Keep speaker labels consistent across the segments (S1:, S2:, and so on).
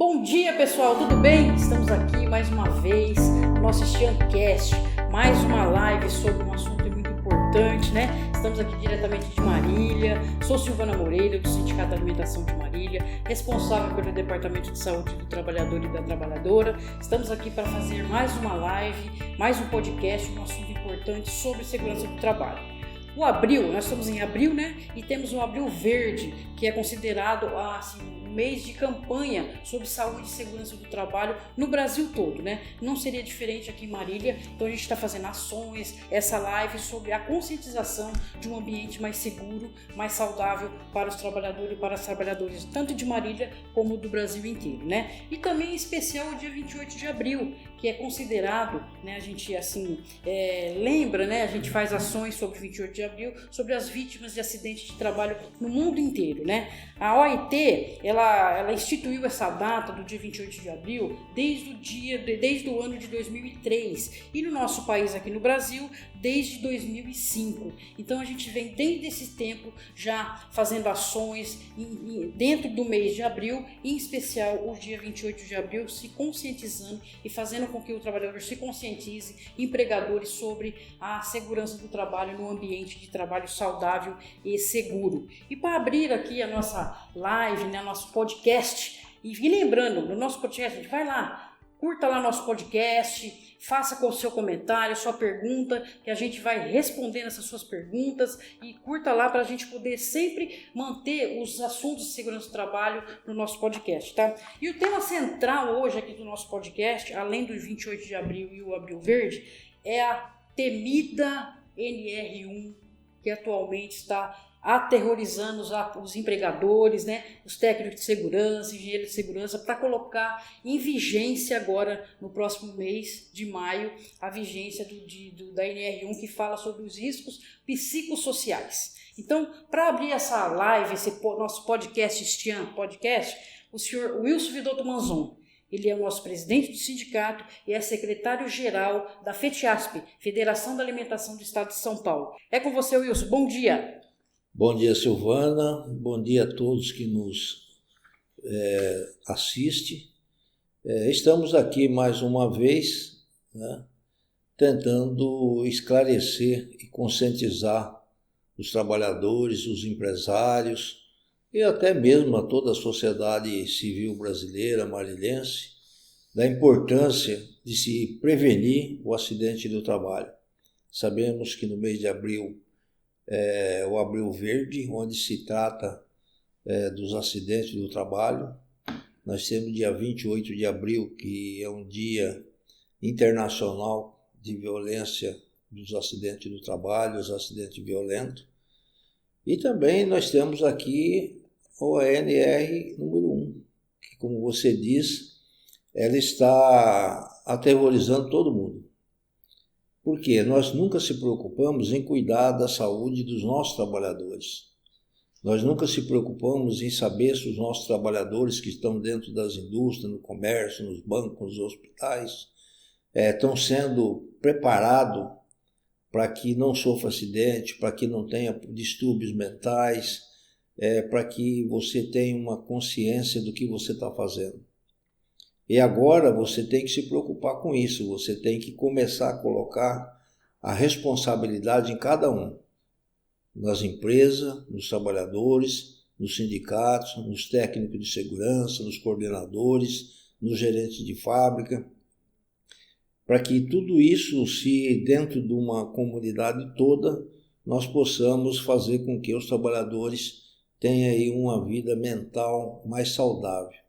S1: Bom dia, pessoal, tudo bem? Estamos aqui mais uma vez no nosso Stiancast, mais uma live sobre um assunto muito importante, né? Estamos aqui diretamente de Marília, sou Silvana Moreira, do Sindicato da Alimentação de Marília, responsável pelo Departamento de Saúde do Trabalhador e da Trabalhadora. Estamos aqui para fazer mais uma live, mais um podcast, um assunto importante sobre segurança do trabalho. O abril, nós estamos em abril, né? E temos o Abril Verde, que é considerado um mês de campanha sobre saúde e segurança do trabalho no Brasil todo, né? Não seria diferente aqui em Marília, então a gente está fazendo ações, essa live sobre a conscientização de um ambiente mais seguro, mais saudável para os trabalhadores e para as trabalhadoras, tanto de Marília como do Brasil inteiro, né? E também em especial o dia 28 de abril, que é considerado, né? A gente lembra, né? A gente faz ações sobre 28 de abril, sobre as vítimas de acidentes de trabalho no mundo inteiro, né? A OIT, ela instituiu essa data do dia 28 de abril desde o ano de 2003 e no nosso país aqui no Brasil desde 2005. Então a gente vem desde esse tempo já fazendo ações dentro do mês de abril, em especial o dia 28 de abril, se conscientizando e fazendo com que o trabalhador se conscientize, empregadores, sobre a segurança do trabalho no ambiente de trabalho saudável e seguro. E para abrir aqui a nossa live, né, nosso podcast, e lembrando, no nosso podcast, a gente vai lá, curta lá nosso podcast, faça com o seu comentário, sua pergunta, que a gente vai respondendo essas suas perguntas, e curta lá para a gente poder sempre manter os assuntos de segurança do trabalho no nosso podcast, tá? E o tema central hoje aqui do nosso podcast, além do 28 de abril e o Abril Verde, é a temida NR1, que atualmente está aterrorizando os empregadores, né, os técnicos de segurança, engenheiros de segurança, para colocar em vigência agora, no próximo mês de maio, a vigência da NR1, que fala sobre os riscos psicossociais. Então, para abrir essa live, esse nosso podcast, o senhor Wilson Vidotto Manzon, ele é o nosso presidente do sindicato e é secretário-geral da FETIASP, Federação da Alimentação do Estado de São Paulo. É com você, Wilson. Bom dia.
S2: Bom dia, Silvana. Bom dia a todos que nos assistem. Estamos aqui mais uma vez, né, tentando esclarecer e conscientizar os trabalhadores, os empresários e até mesmo a toda a sociedade civil brasileira, marilhense, da importância de se prevenir o acidente do trabalho. Sabemos que no mês de abril é o Abril Verde, onde se trata dos acidentes do trabalho. Nós temos o dia 28 de abril, que é um dia internacional de violência dos acidentes do trabalho, os acidentes violentos. E também nós temos aqui o ANR número 1, que, como você diz, ela está aterrorizando todo mundo. Porque nós nunca se preocupamos em cuidar da saúde dos nossos trabalhadores. Nós nunca se preocupamos em saber se os nossos trabalhadores que estão dentro das indústrias, no comércio, nos bancos, nos hospitais, estão sendo preparados para que não sofra acidente, para que não tenha distúrbios mentais, para que você tenha uma consciência do que você está fazendo. E agora você tem que se preocupar com isso, você tem que começar a colocar a responsabilidade em cada um, nas empresas, nos trabalhadores, nos sindicatos, nos técnicos de segurança, nos coordenadores, nos gerentes de fábrica, para que tudo isso, se dentro de uma comunidade toda, nós possamos fazer com que os trabalhadores tenham aí uma vida mental mais saudável.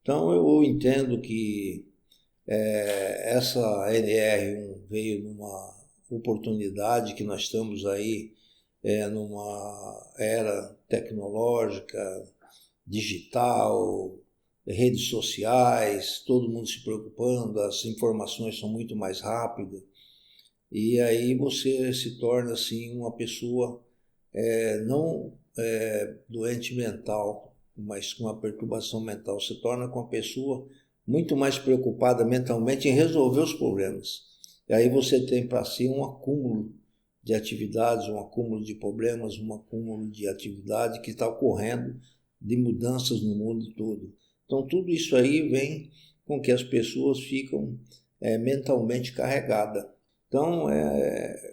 S2: Então, eu entendo que essa NR1 veio numa oportunidade que nós estamos aí numa era tecnológica, digital, redes sociais, todo mundo se preocupando, as informações são muito mais rápidas, e aí você se torna assim uma pessoa não doente mental, mas com uma perturbação mental, se torna uma pessoa muito mais preocupada mentalmente em resolver os problemas. E aí você tem para si um acúmulo de atividades, um acúmulo de problemas, um acúmulo de atividade que está ocorrendo de mudanças no mundo todo. Então tudo isso aí vem com que as pessoas ficam mentalmente carregadas. Então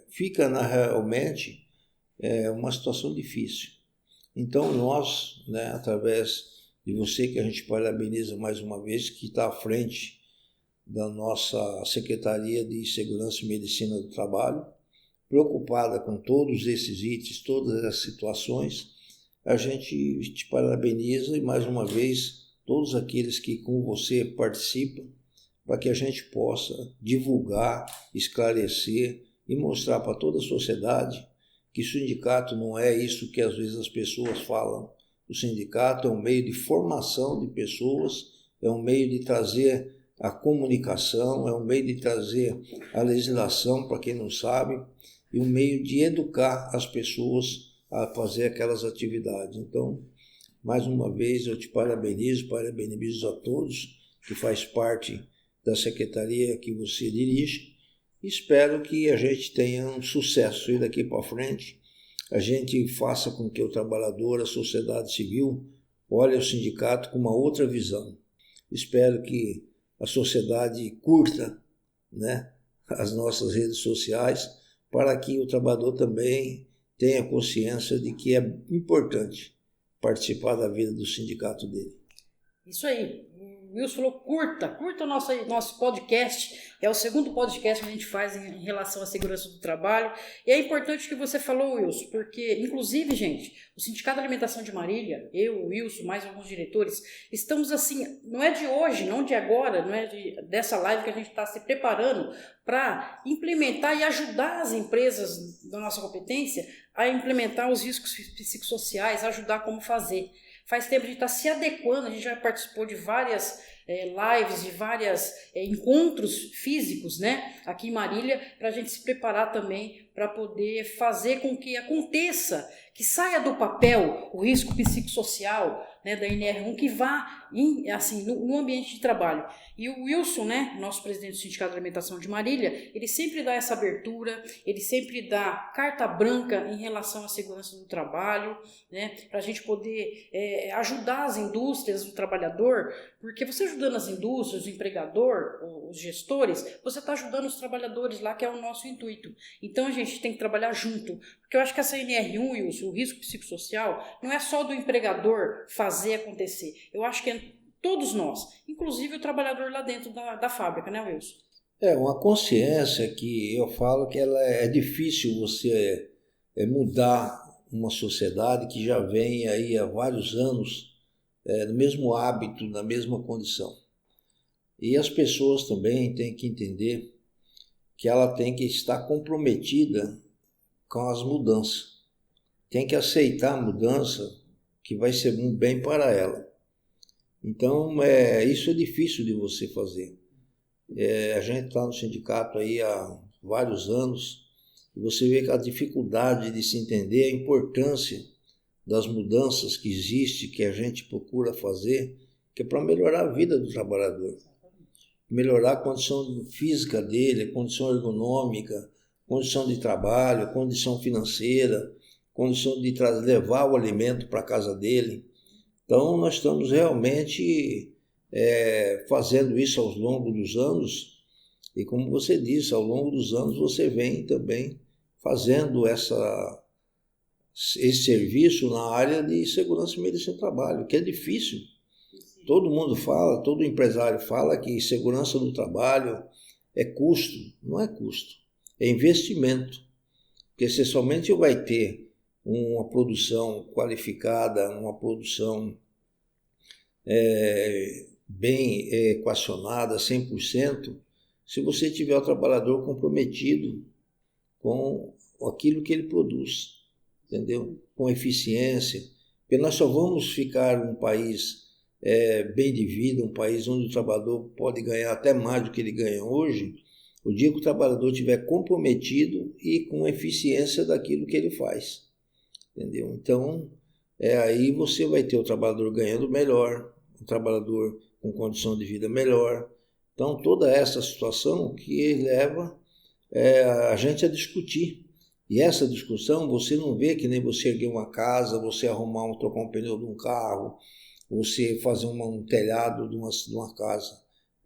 S2: fica realmente uma situação difícil. Então nós, né, através de você, que a gente parabeniza mais uma vez, que está à frente da nossa Secretaria de Segurança e Medicina do Trabalho, preocupada com todos esses itens, todas as situações, a gente te parabeniza e mais uma vez todos aqueles que com você participam, para que a gente possa divulgar, esclarecer e mostrar para toda a sociedade que o sindicato não é isso que às vezes as pessoas falam. O sindicato é um meio de formação de pessoas, é um meio de trazer a comunicação, é um meio de trazer a legislação, para quem não sabe, e um meio de educar as pessoas a fazer aquelas atividades. Então, mais uma vez, eu te parabenizo a todos que faz parte da secretaria que você dirige. Espero que a gente tenha um sucesso e daqui para frente a gente faça com que o trabalhador, a sociedade civil, olhe o sindicato com uma outra visão. Espero que a sociedade curta, né, as nossas redes sociais, para que o trabalhador também tenha consciência de que é importante participar da vida do sindicato dele.
S1: Isso aí. O Wilson falou, curta o nosso podcast. É o segundo podcast que a gente faz em relação à segurança do trabalho. E é importante o que você falou, Wilson, porque, inclusive, gente, o Sindicato de Alimentação de Marília, eu, o Wilson, mais alguns diretores, estamos assim, não é de hoje, não de agora, não é dessa live que a gente está se preparando para implementar e ajudar as empresas da nossa competência a implementar os riscos psicossociais, ajudar como fazer. Faz tempo a gente está se adequando, a gente já participou de várias lives, de vários encontros físicos, né, aqui em Marília, para a gente se preparar também para poder fazer com que aconteça, que saia do papel o risco psicossocial, né, da NR1, que vá assim, no ambiente de trabalho. E o Wilson, né, nosso presidente do Sindicato de Alimentação de Marília, ele sempre dá essa abertura, ele sempre dá carta branca em relação à segurança do trabalho, né, para a gente poder ajudar as indústrias, o trabalhador, porque você ajudando as indústrias, o empregador, os gestores, você está ajudando os trabalhadores lá, que é o nosso intuito. Então a gente tem que trabalhar junto, porque eu acho que essa NR1, Wilson, o risco psicossocial, não é só do empregador fazer acontecer. Eu acho que é todos nós, inclusive o trabalhador lá dentro da fábrica, né, Wilson?
S2: Uma consciência que eu falo que ela é difícil você mudar uma sociedade que já vem aí há vários anos no mesmo hábito, na mesma condição. E as pessoas também têm que entender que ela tem que estar comprometida com as mudanças. Tem que aceitar a mudança que vai ser um bem para ela. Então, isso é difícil de você fazer. A gente está no sindicato aí há vários anos e você vê que a dificuldade de se entender a importância das mudanças que existe, que a gente procura fazer, que é para melhorar a vida do trabalhador. Melhorar a condição física dele, a condição ergonômica, condição de trabalho, condição financeira, condição de levar o alimento para a casa dele. Então, nós estamos realmente fazendo isso ao longo dos anos e, como você disse, ao longo dos anos você vem também fazendo esse serviço na área de segurança e medicina do trabalho, que é difícil. Todo mundo fala, todo empresário fala que segurança do trabalho é custo. Não é custo, é investimento. Porque você somente vai ter uma produção qualificada, uma produção bem equacionada, 100%, se você tiver o trabalhador comprometido com aquilo que ele produz, entendeu? Com eficiência. Porque nós só vamos ficar um país bem de vida, um país onde o trabalhador pode ganhar até mais do que ele ganha hoje, o dia que o trabalhador estiver comprometido e com eficiência daquilo que ele faz, entendeu? Então, aí você vai ter o trabalhador ganhando melhor, o trabalhador com condição de vida melhor. Então, toda essa situação que leva a gente a discutir. E essa discussão você não vê que nem você erguer uma casa, você trocar um pneu de um carro, você fazer um telhado de uma casa.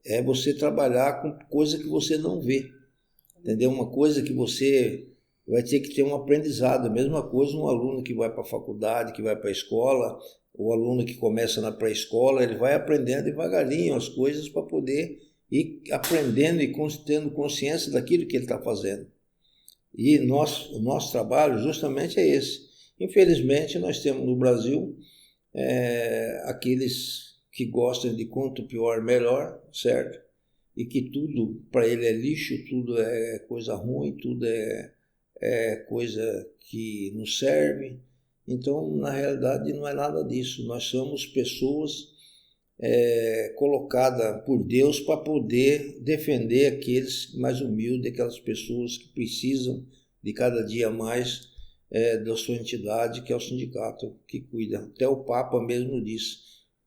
S2: É você trabalhar com coisa que você não vê, entendeu? Uma coisa que você vai ter que ter um aprendizado. A mesma coisa um aluno que vai para a faculdade, que vai para a escola, o aluno que começa na pré-escola, ele vai aprendendo devagarinho as coisas para poder ir aprendendo e tendo consciência daquilo que ele está fazendo. E o nosso trabalho justamente é esse. Infelizmente, nós temos no Brasil aqueles que gostam de quanto pior, melhor, certo? E que tudo para ele é lixo, tudo é coisa ruim, tudo é coisa que não serve. Então, na realidade, não é nada disso. Nós somos pessoas colocadas por Deus para poder defender aqueles mais humildes, aquelas pessoas que precisam de cada dia mais da sua entidade, que é o sindicato que cuida. Até o Papa mesmo disse: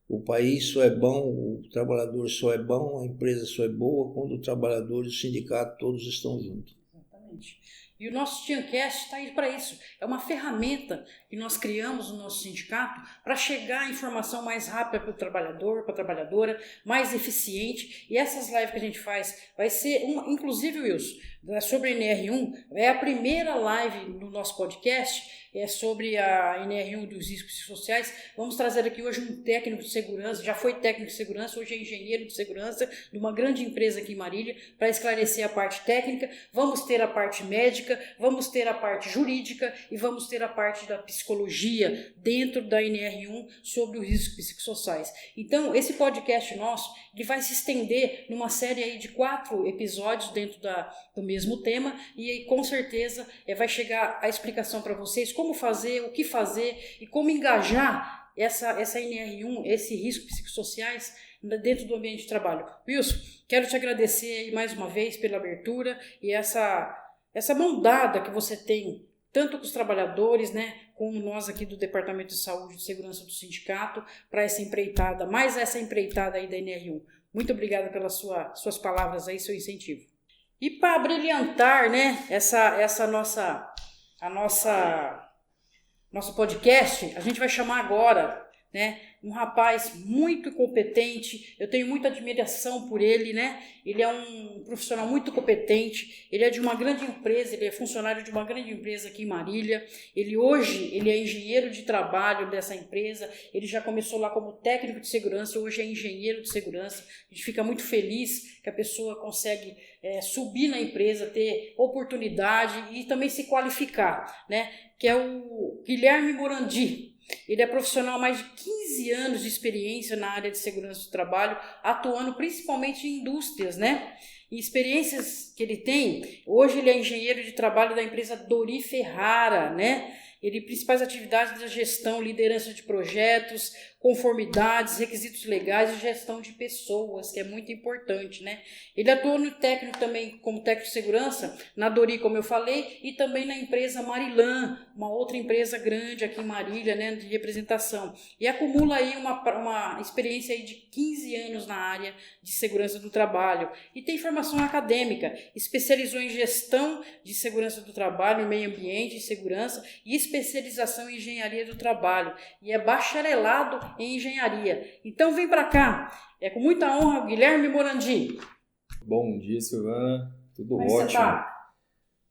S2: o país só é bom, o trabalhador só é bom, a empresa só é boa quando o trabalhador e o sindicato todos estão juntos.
S1: Exatamente. E o nosso Tiancast está aí para isso. É uma ferramenta que nós criamos no nosso sindicato para chegar a informação mais rápida para o trabalhador, para a trabalhadora, mais eficiente. E essas lives que a gente faz vai ser, inclusive, Wilson, sobre a NR1, é a primeira live no nosso podcast, sobre a NR1 dos riscos sociais. Vamos trazer aqui hoje um técnico de segurança, já foi técnico de segurança, hoje é engenheiro de segurança de uma grande empresa aqui em Marília, para esclarecer a parte técnica. Vamos ter a parte médica, vamos ter a parte jurídica e vamos ter a parte da psicologia dentro da NR1 sobre os riscos psicossociais. Então, esse podcast nosso, ele vai se estender numa série aí de 4 episódios dentro do mesmo tema, e aí, com certeza vai chegar a explicação para vocês como fazer, o que fazer e como engajar essa NR1, esse risco psicossociais dentro do ambiente de trabalho. Wilson, quero te agradecer aí mais uma vez pela abertura e essa mão dada que você tem, tanto com os trabalhadores, né, como nós aqui do Departamento de Saúde e Segurança do Sindicato, para essa empreitada, mais essa empreitada aí da NR1. Muito obrigada pelas suas palavras aí, seu incentivo. E para brilhantar, né, nosso podcast, a gente vai chamar agora, né, um rapaz muito competente. Eu tenho muita admiração por ele, né? Ele é um profissional muito competente, ele é de uma grande empresa, ele é funcionário de uma grande empresa aqui em Marília. Hoje ele é engenheiro de trabalho dessa empresa, ele já começou lá como técnico de segurança, hoje é engenheiro de segurança. A gente fica muito feliz que a pessoa consegue subir na empresa, ter oportunidade e também se qualificar, né? Que é o Guilherme Morandi. Ele é profissional há mais de 15 anos de experiência na área de segurança do trabalho, atuando principalmente em indústrias, né? E experiências que ele tem, hoje ele é engenheiro de trabalho da empresa Dori Ferrara, né? Ele principais atividades da gestão, liderança de projetos, conformidades, requisitos legais e gestão de pessoas, que é muito importante, né? Ele atuou no técnico também, como técnico de segurança, na Dori, como eu falei, e também na empresa Marilan, uma outra empresa grande aqui em Marília, né, de representação. E acumula aí uma experiência aí de 15 anos na área de segurança do trabalho. E tem formação acadêmica, especializou em gestão de segurança do trabalho, meio ambiente e segurança, e especialização em engenharia do trabalho. E é bacharelado em engenharia. Então vem para cá. É com muita honra, Guilherme Morandi.
S3: Bom dia, Silvana. Tudo
S1: Como
S3: ótimo.
S1: Você tá?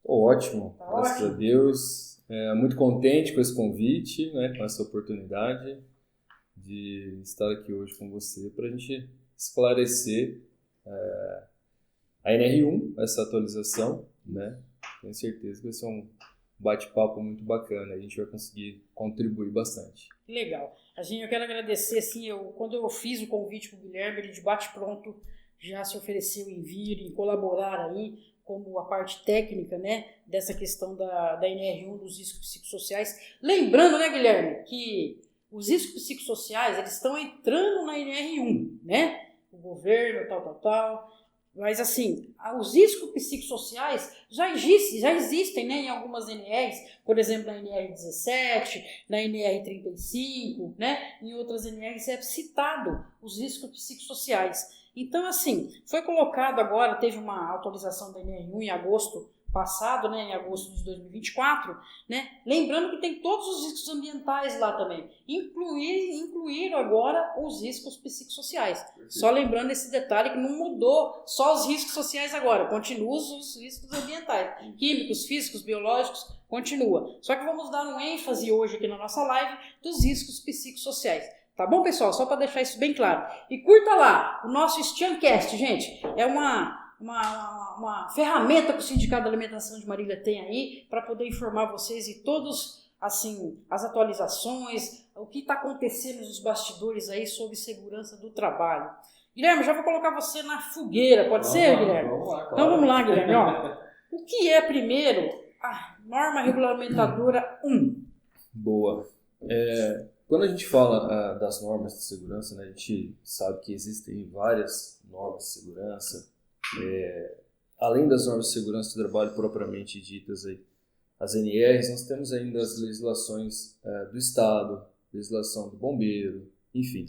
S3: Tô ótimo,
S1: Tá
S3: graças
S1: ótimo.
S3: a Deus. Muito contente com esse convite, né, com essa oportunidade de estar aqui hoje com você para a gente esclarecer a NR1, essa atualização, né? Tenho certeza que vai ser um bate-papo muito bacana, a gente vai conseguir contribuir bastante.
S1: Legal. Eu quero agradecer, assim, quando eu fiz o convite para o Guilherme, ele de bate-pronto já se ofereceu em vir, em colaborar aí, como a parte técnica, né, dessa questão da NR1, dos riscos psicossociais. Lembrando, né, Guilherme, que os riscos psicossociais, eles estão entrando na NR1, né? O governo, tal. Mas, assim, os riscos psicossociais já existem, né, em algumas NRs, por exemplo, na NR17, na NR35, né, em outras NRs é citado os riscos psicossociais. Então, assim, foi colocado agora, teve uma atualização da NR1 em agosto passado, né, em agosto de 2024, né, lembrando que tem todos os riscos ambientais lá também, incluíram agora os riscos psicossociais. Só lembrando esse detalhe que não mudou só os riscos sociais agora, continuam os riscos ambientais, químicos, físicos, biológicos, continua. Só que vamos dar um ênfase hoje aqui na nossa live dos riscos psicossociais. Tá bom, pessoal? Só para deixar isso bem claro. E curta lá o nosso StianCast, gente. É uma ferramenta que o Sindicato da Alimentação de Marília tem aí para poder informar vocês e todos, assim, as atualizações, o que está acontecendo nos bastidores aí sobre segurança do trabalho. Guilherme, já vou colocar você na fogueira, pode ser, Guilherme?
S3: Vamos lá, claro.
S1: Então vamos lá, Guilherme. Ó, o que é, primeiro, a norma regulamentadora 1?
S3: Boa. Quando a gente fala das normas de segurança, né, a gente sabe que existem várias normas de segurança. Além das normas de segurança do trabalho propriamente ditas, aí, as NRs, nós temos ainda as legislações do Estado, legislação do bombeiro, enfim.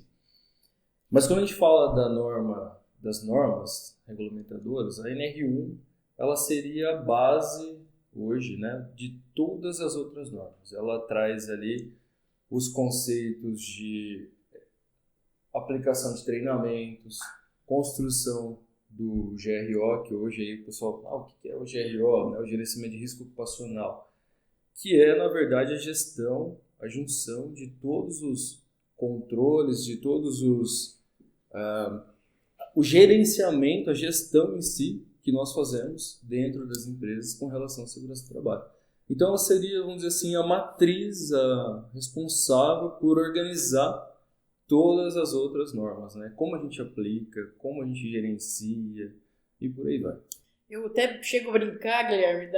S3: Mas quando a gente fala das normas regulamentadoras, a NR1 ela seria a base hoje, né, de todas as outras normas. Ela traz ali os conceitos de aplicação de treinamentos, construção do GRO, que hoje aí o pessoal fala, o que é o GRO? Né? O Gerenciamento de Risco Ocupacional, que é, na verdade, a gestão, a junção de todos os controles, de todos o gerenciamento, a gestão em si, que nós fazemos dentro das empresas com relação à segurança do trabalho. Então, ela seria, vamos dizer assim, a matriz responsável por organizar todas as outras normas, né? Como a gente aplica, como a gente gerencia e por aí vai.
S1: Eu até chego a brincar, Guilherme,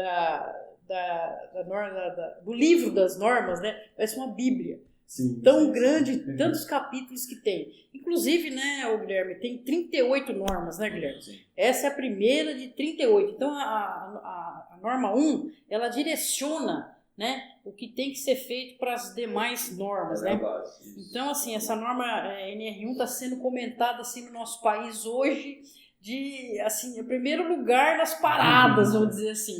S1: do livro das normas, né? Parece uma bíblia.
S3: Sim,
S1: tão grande, tantos capítulos que tem. Inclusive, né, Guilherme, tem 38 normas, né, Guilherme?
S3: Sim.
S1: Essa é a primeira de 38. Então, a norma 1, ela direciona, né, o que tem que ser feito para as demais normas, né? Então, assim, essa norma NR1 está sendo comentada assim, no nosso país hoje assim, em primeiro lugar nas paradas, vamos dizer assim.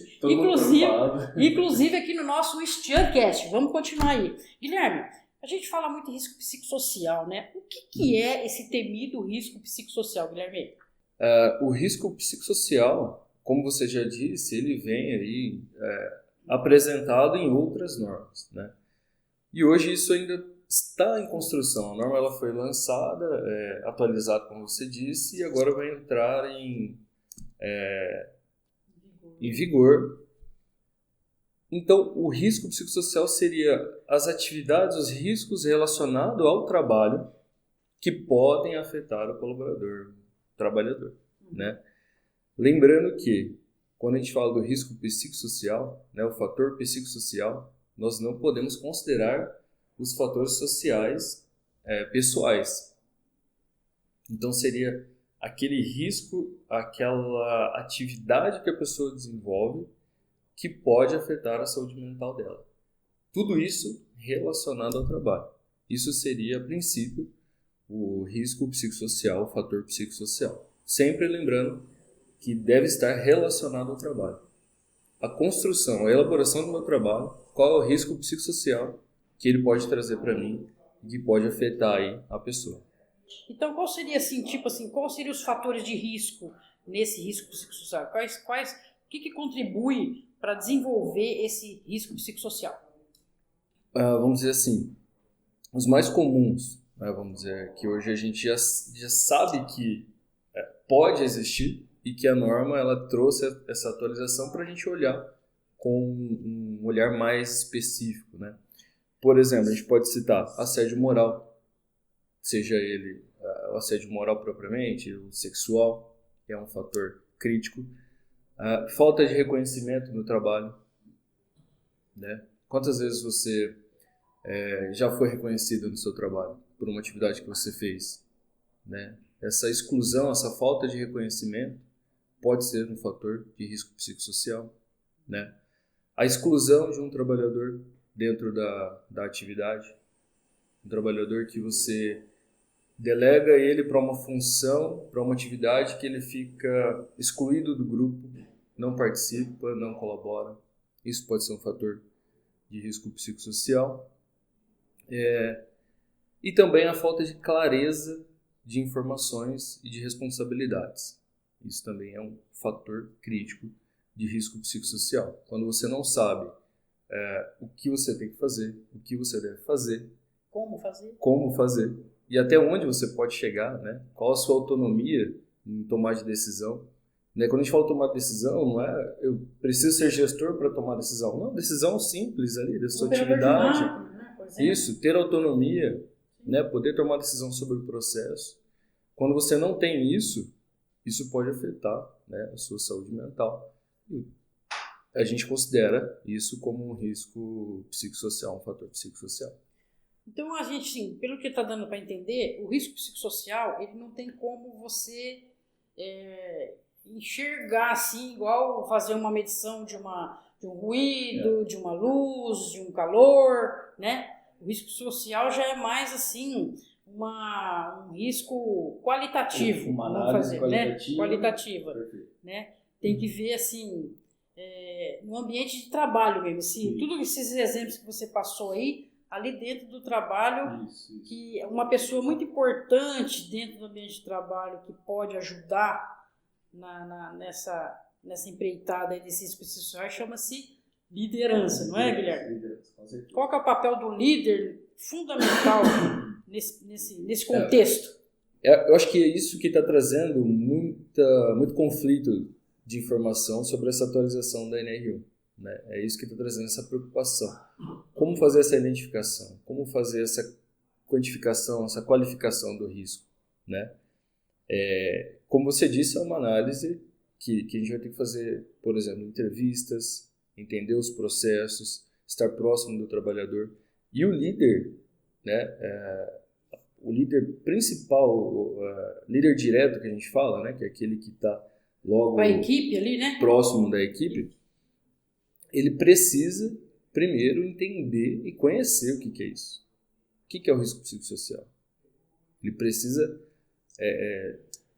S1: Inclusive aqui no nosso StianCast. Vamos continuar aí. Guilherme, a gente fala muito em risco psicossocial, né? O que é esse temido risco psicossocial, Guilherme?
S3: O risco psicossocial, como você já disse, ele vem aí apresentado em outras normas, né? E hoje isso ainda está em construção. A norma ela foi lançada, atualizada, como você disse, e agora vai entrar em vigor. Então, o risco psicossocial seria as atividades, os riscos relacionados ao trabalho que podem afetar o colaborador, o trabalhador, né? Lembrando que, quando a gente fala do risco psicossocial, né, o fator psicossocial, nós não podemos considerar os fatores sociais pessoais. Então, seria aquele risco, aquela atividade que a pessoa desenvolve que pode afetar a saúde mental dela. Tudo isso relacionado ao trabalho. Isso seria, a princípio, o risco psicossocial, o fator psicossocial. Sempre lembrando que deve estar relacionado ao trabalho. A construção, a elaboração do meu trabalho, qual é o risco psicossocial que ele pode trazer para mim e que pode afetar aí a pessoa.
S1: Então, qual seria quais seriam os fatores de risco nesse risco psicossocial? O que contribui para desenvolver esse risco psicossocial?
S3: Vamos dizer assim, os mais comuns, né, vamos dizer, que hoje a gente já sabe que pode existir e que a norma ela trouxe essa atualização para a gente olhar com um olhar mais específico, né? Por exemplo, a gente pode citar assédio moral, seja ele o assédio moral propriamente, o sexual, que é um fator crítico, falta de reconhecimento no trabalho, né? Quantas vezes você já foi reconhecido no seu trabalho por uma atividade que você fez, né? Essa exclusão, essa falta de reconhecimento pode ser um fator de risco psicossocial, né? A exclusão de um trabalhador dentro da atividade, um trabalhador que você delega ele para uma função, para uma atividade que ele fica excluído do grupo, não participa, não colabora. Isso pode ser um fator de risco psicossocial. E também a falta de clareza de informações e de responsabilidades. Isso também é um fator crítico de risco psicossocial. Quando você não sabe o que você tem que fazer, o que você deve fazer, como fazer e até onde você pode chegar, né? Qual a sua autonomia em tomar de decisão. Né? Quando a gente fala tomar decisão, não é eu preciso ser gestor para tomar decisão. Não, decisão simples ali da sua atividade.
S1: Né? Por exemplo.
S3: Isso, ter autonomia, né? Poder tomar decisão sobre o processo. Quando você não tem isso pode afetar, né, a sua saúde mental. E a gente considera isso como um risco psicossocial, um fator psicossocial.
S1: Então, a gente, sim, pelo que está dando para entender, o risco psicossocial, ele não tem como você enxergar assim, igual fazer uma medição de um ruído, de uma luz, de um calor, né? O risco social já é mais assim, um risco qualitativo,
S3: Uma
S1: vamos
S3: análise
S1: fazer,
S3: qualitativa.
S1: Né? Tem que ver assim, no ambiente de trabalho mesmo, assim, tudo esses exemplos que você passou aí, ali dentro do trabalho,
S3: Isso.
S1: que é uma pessoa muito importante dentro do ambiente de trabalho que pode ajudar nessa empreitada desse risco social, chama-se liderança, não é, Guilherme?
S3: Liderança, com certeza.
S1: Qual que é o papel do líder fundamental nesse contexto?
S3: Eu acho que é isso que está trazendo muito conflito de informação sobre essa atualização da NR1. Né? É isso que está trazendo essa preocupação. Como fazer essa identificação? Como fazer essa quantificação, essa qualificação do risco? Né? Como você disse, é uma análise que a gente vai ter que fazer, por exemplo, entrevistas, entender os processos, estar próximo do trabalhador. E o líder, né, o líder principal, líder direto que a gente fala, né, que é aquele que está logo
S1: com a equipe ali, né?
S3: próximo da equipe, ele precisa primeiro entender e conhecer o que é isso. O que é o risco psicossocial? Ele precisa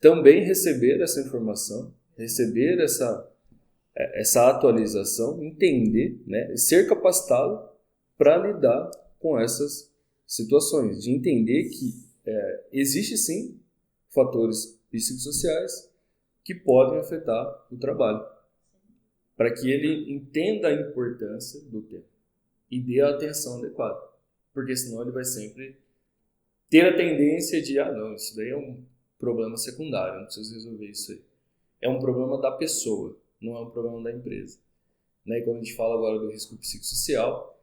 S3: também receber essa informação, receber essa atualização, entender, né, e ser capacitado para lidar com essas situações, de entender que existe sim fatores psicossociais que podem afetar o trabalho, para que ele entenda a importância do tema e dê a atenção adequada, porque senão ele vai sempre ter a tendência de, não, isso daí é um problema secundário, não preciso resolver isso aí. É um problema da pessoa, não é um problema da empresa. Né? E quando a gente fala agora do risco psicossocial,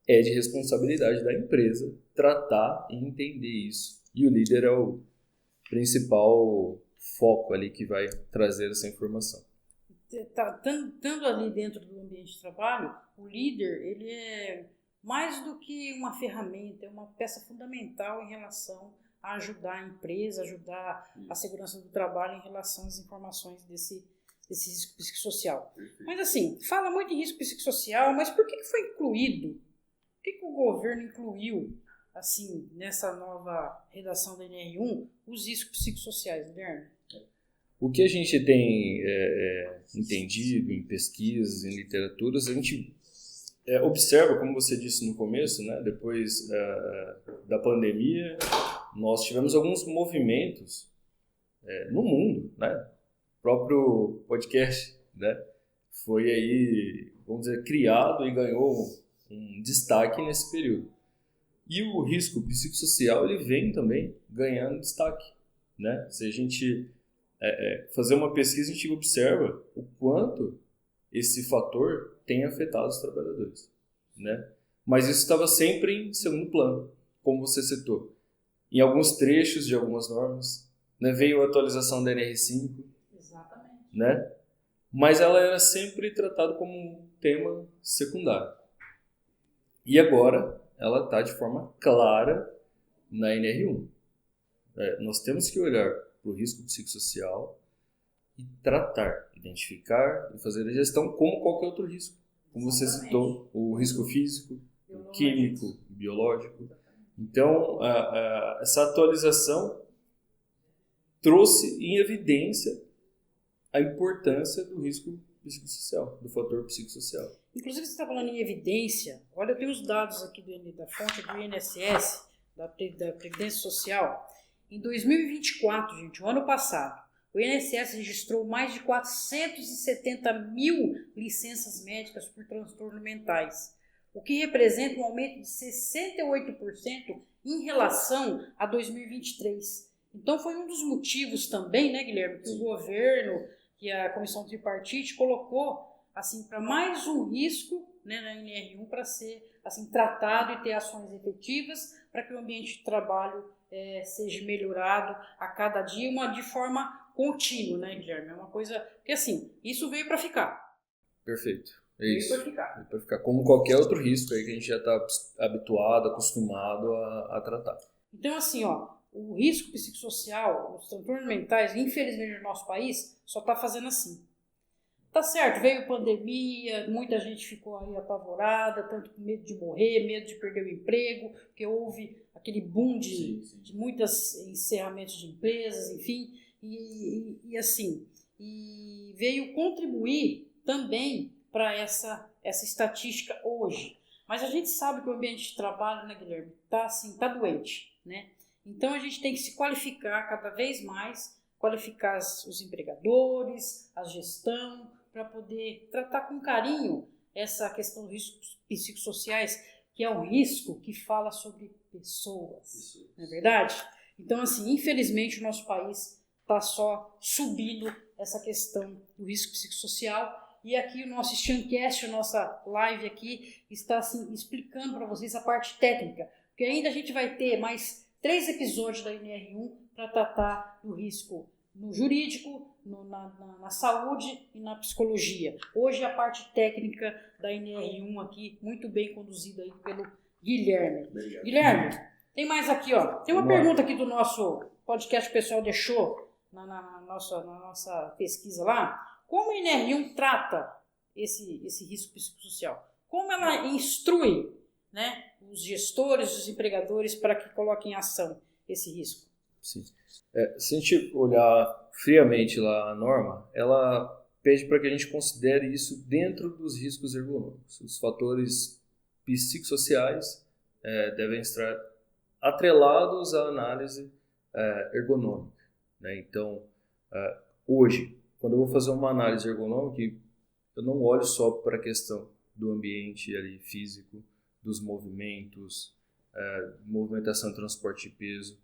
S3: é de responsabilidade da empresa tratar e entender isso. E o líder é o principal foco ali que vai trazer essa informação.
S1: Estando ali dentro do ambiente de trabalho, o líder ele é mais do que uma ferramenta, é uma peça fundamental em relação a ajudar a empresa, ajudar a segurança do trabalho em relação às informações desse risco psicossocial. Mas assim, fala muito em risco psicossocial, mas por que foi incluído? Por que o governo incluiu, assim, nessa nova redação da NR1, os riscos psicossociais, Guilherme?
S3: O que a gente tem entendido em pesquisas, em literaturas, a gente observa, como você disse no começo, né, depois da pandemia, nós tivemos alguns movimentos no mundo, né? O próprio podcast, né, foi aí, vamos dizer, criado e ganhou um destaque nesse período. E o risco psicossocial ele vem também ganhando destaque, né? Se a gente fazer uma pesquisa, a gente observa o quanto esse fator tem afetado os trabalhadores, né? Mas isso estava sempre em segundo plano, como você citou. Em alguns trechos de algumas normas, né, veio a atualização da NR5,
S1: Exatamente.
S3: né? Mas ela era sempre tratada como um tema secundário. E agora ela está de forma clara na NR1. Nós temos que olhar para o risco psicossocial e tratar, identificar e fazer a gestão como qualquer outro risco. Como você citou, o risco físico, o químico, o biológico. Então, essa atualização trouxe em evidência a importância do risco psicossocial, do fator psicossocial.
S1: Inclusive, você está falando em evidência. Olha, eu tenho os dados aqui da fonte do INSS, da Previdência Social. Em 2024, gente, o ano passado, o INSS registrou mais de 470 mil licenças médicas por transtornos mentais, o que representa um aumento de 68% em relação a 2023. Então, foi um dos motivos também, né, Guilherme, que o governo, que a Comissão Tripartite colocou assim, para mais um risco, né, na NR1 para ser assim, tratado e ter ações efetivas para que o ambiente de trabalho seja melhorado a cada dia, de forma contínua, né, Guilherme? É uma coisa que, assim, isso veio para ficar.
S3: Perfeito. É
S1: veio
S3: isso.
S1: Para ficar.
S3: Veio para ficar. Como qualquer outro risco aí que a gente já está habituado, acostumado a tratar.
S1: Então, assim, ó, o risco psicossocial, os transtornos mentais, infelizmente no nosso país, só está fazendo assim. Tá certo, veio pandemia, muita gente ficou aí apavorada, tanto com medo de morrer, medo de perder o emprego, porque houve aquele boom de muitos encerramentos de empresas, enfim, e assim, e veio contribuir também para essa estatística hoje. Mas a gente sabe que o ambiente de trabalho, né, Guilherme, tá doente, né? Então a gente tem que se qualificar cada vez mais, qualificar os empregadores, a gestão, para poder tratar com carinho essa questão dos riscos psicossociais, que é um risco que fala sobre pessoas, não é verdade? Então, assim, infelizmente o nosso país está só subindo essa questão do risco psicossocial, e aqui o nosso Stancast, a nossa live aqui, está assim, explicando para vocês a parte técnica, porque ainda a gente vai ter mais 3 episódios da NR1 para tratar do risco no jurídico, na saúde e na psicologia. Hoje a parte técnica da NR1 aqui, muito bem conduzida aí pelo Guilherme. Obrigado. Guilherme, tem mais aqui, ó. Tem uma pergunta aqui do nosso podcast que o pessoal deixou na nossa pesquisa lá. Como a NR1 trata esse risco psicossocial? Como ela instrui, né, os gestores, os empregadores para que coloquem em ação esse risco?
S3: Sim. Se a gente olhar friamente lá a norma, ela pede para que a gente considere isso dentro dos riscos ergonômicos. Os fatores psicossociais devem estar atrelados à análise ergonômica, né? Então, hoje, quando eu vou fazer uma análise ergonômica, eu não olho só para a questão do ambiente ali, físico, dos movimentos, movimentação, transporte de peso.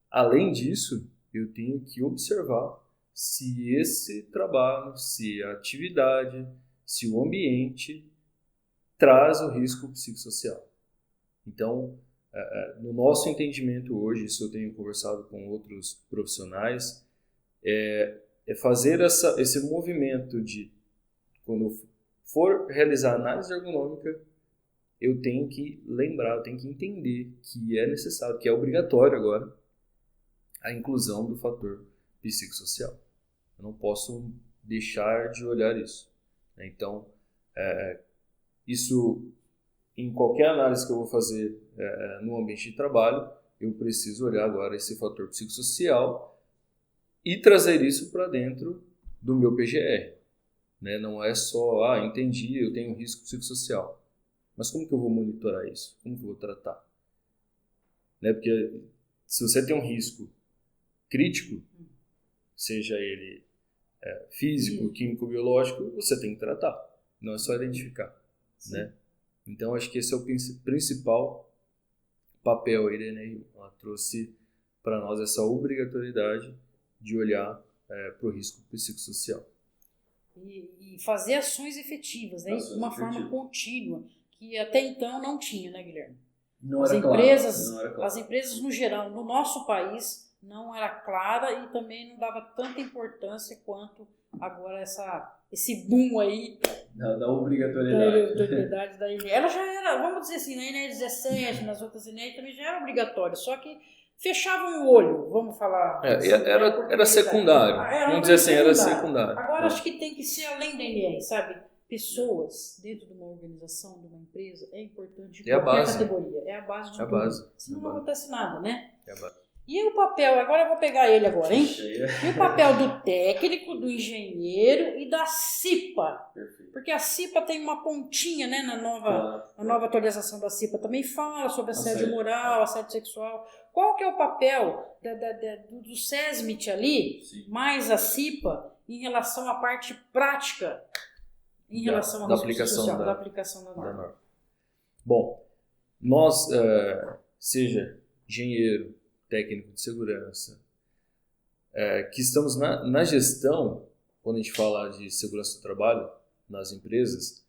S3: Além disso, eu tenho que observar se esse trabalho, se a atividade, se o ambiente traz o risco psicossocial. Então, no nosso entendimento hoje, isso eu tenho conversado com outros profissionais, é fazer esse movimento de, quando eu for realizar a análise ergonômica, eu tenho que lembrar, eu tenho que entender que é necessário, que é obrigatório agora, a inclusão do fator psicossocial. Eu não posso deixar de olhar isso. Então, isso, em qualquer análise que eu vou fazer no ambiente de trabalho, eu preciso olhar agora esse fator psicossocial e trazer isso para dentro do meu PGR. Né? Não é só, entendi, eu tenho um risco psicossocial. Mas como que eu vou monitorar isso? Como que eu vou tratar? Né? Porque se você tem um risco crítico, seja ele físico, químico, biológico, você tem que tratar. Não é só identificar. Né? Então, acho que esse é o principal papel aí da NR1. Ela trouxe para nós essa obrigatoriedade de olhar para o risco psicossocial.
S1: E fazer ações efetivas, né? De uma forma contínua, que até então não tinha, né, Guilherme? As empresas, no geral, no nosso país, não era clara e também não dava tanta importância quanto agora esse boom aí
S3: da obrigatoriedade.
S1: Da INR. Ela já era, vamos dizer assim, na INR 17, nas outras INR também já era obrigatório, só que fechavam o olho, vamos falar.
S3: Era secundário. Vamos dizer assim, era secundário.
S1: Agora acho que tem que ser além da INR, sabe? Pessoas dentro de uma organização, de uma empresa, é importante de qualquer categoria. É a base de tudo. Senão não acontece nada, né? E o papel, agora eu vou pegar ele agora, hein? E o papel do técnico, do engenheiro e da CIPA.
S3: Perfeito.
S1: Porque a CIPA tem uma pontinha, né? Na nova atualização da CIPA também fala sobre assédio moral, assédio sexual. Qual que é o papel do SESMIT ali,
S3: Sim.
S1: mais a CIPA, em relação à parte prática, em relação à aplicação da norma?
S3: Bom, nós, seja engenheiro, técnico de segurança, que estamos na gestão, quando a gente fala de segurança do trabalho nas empresas,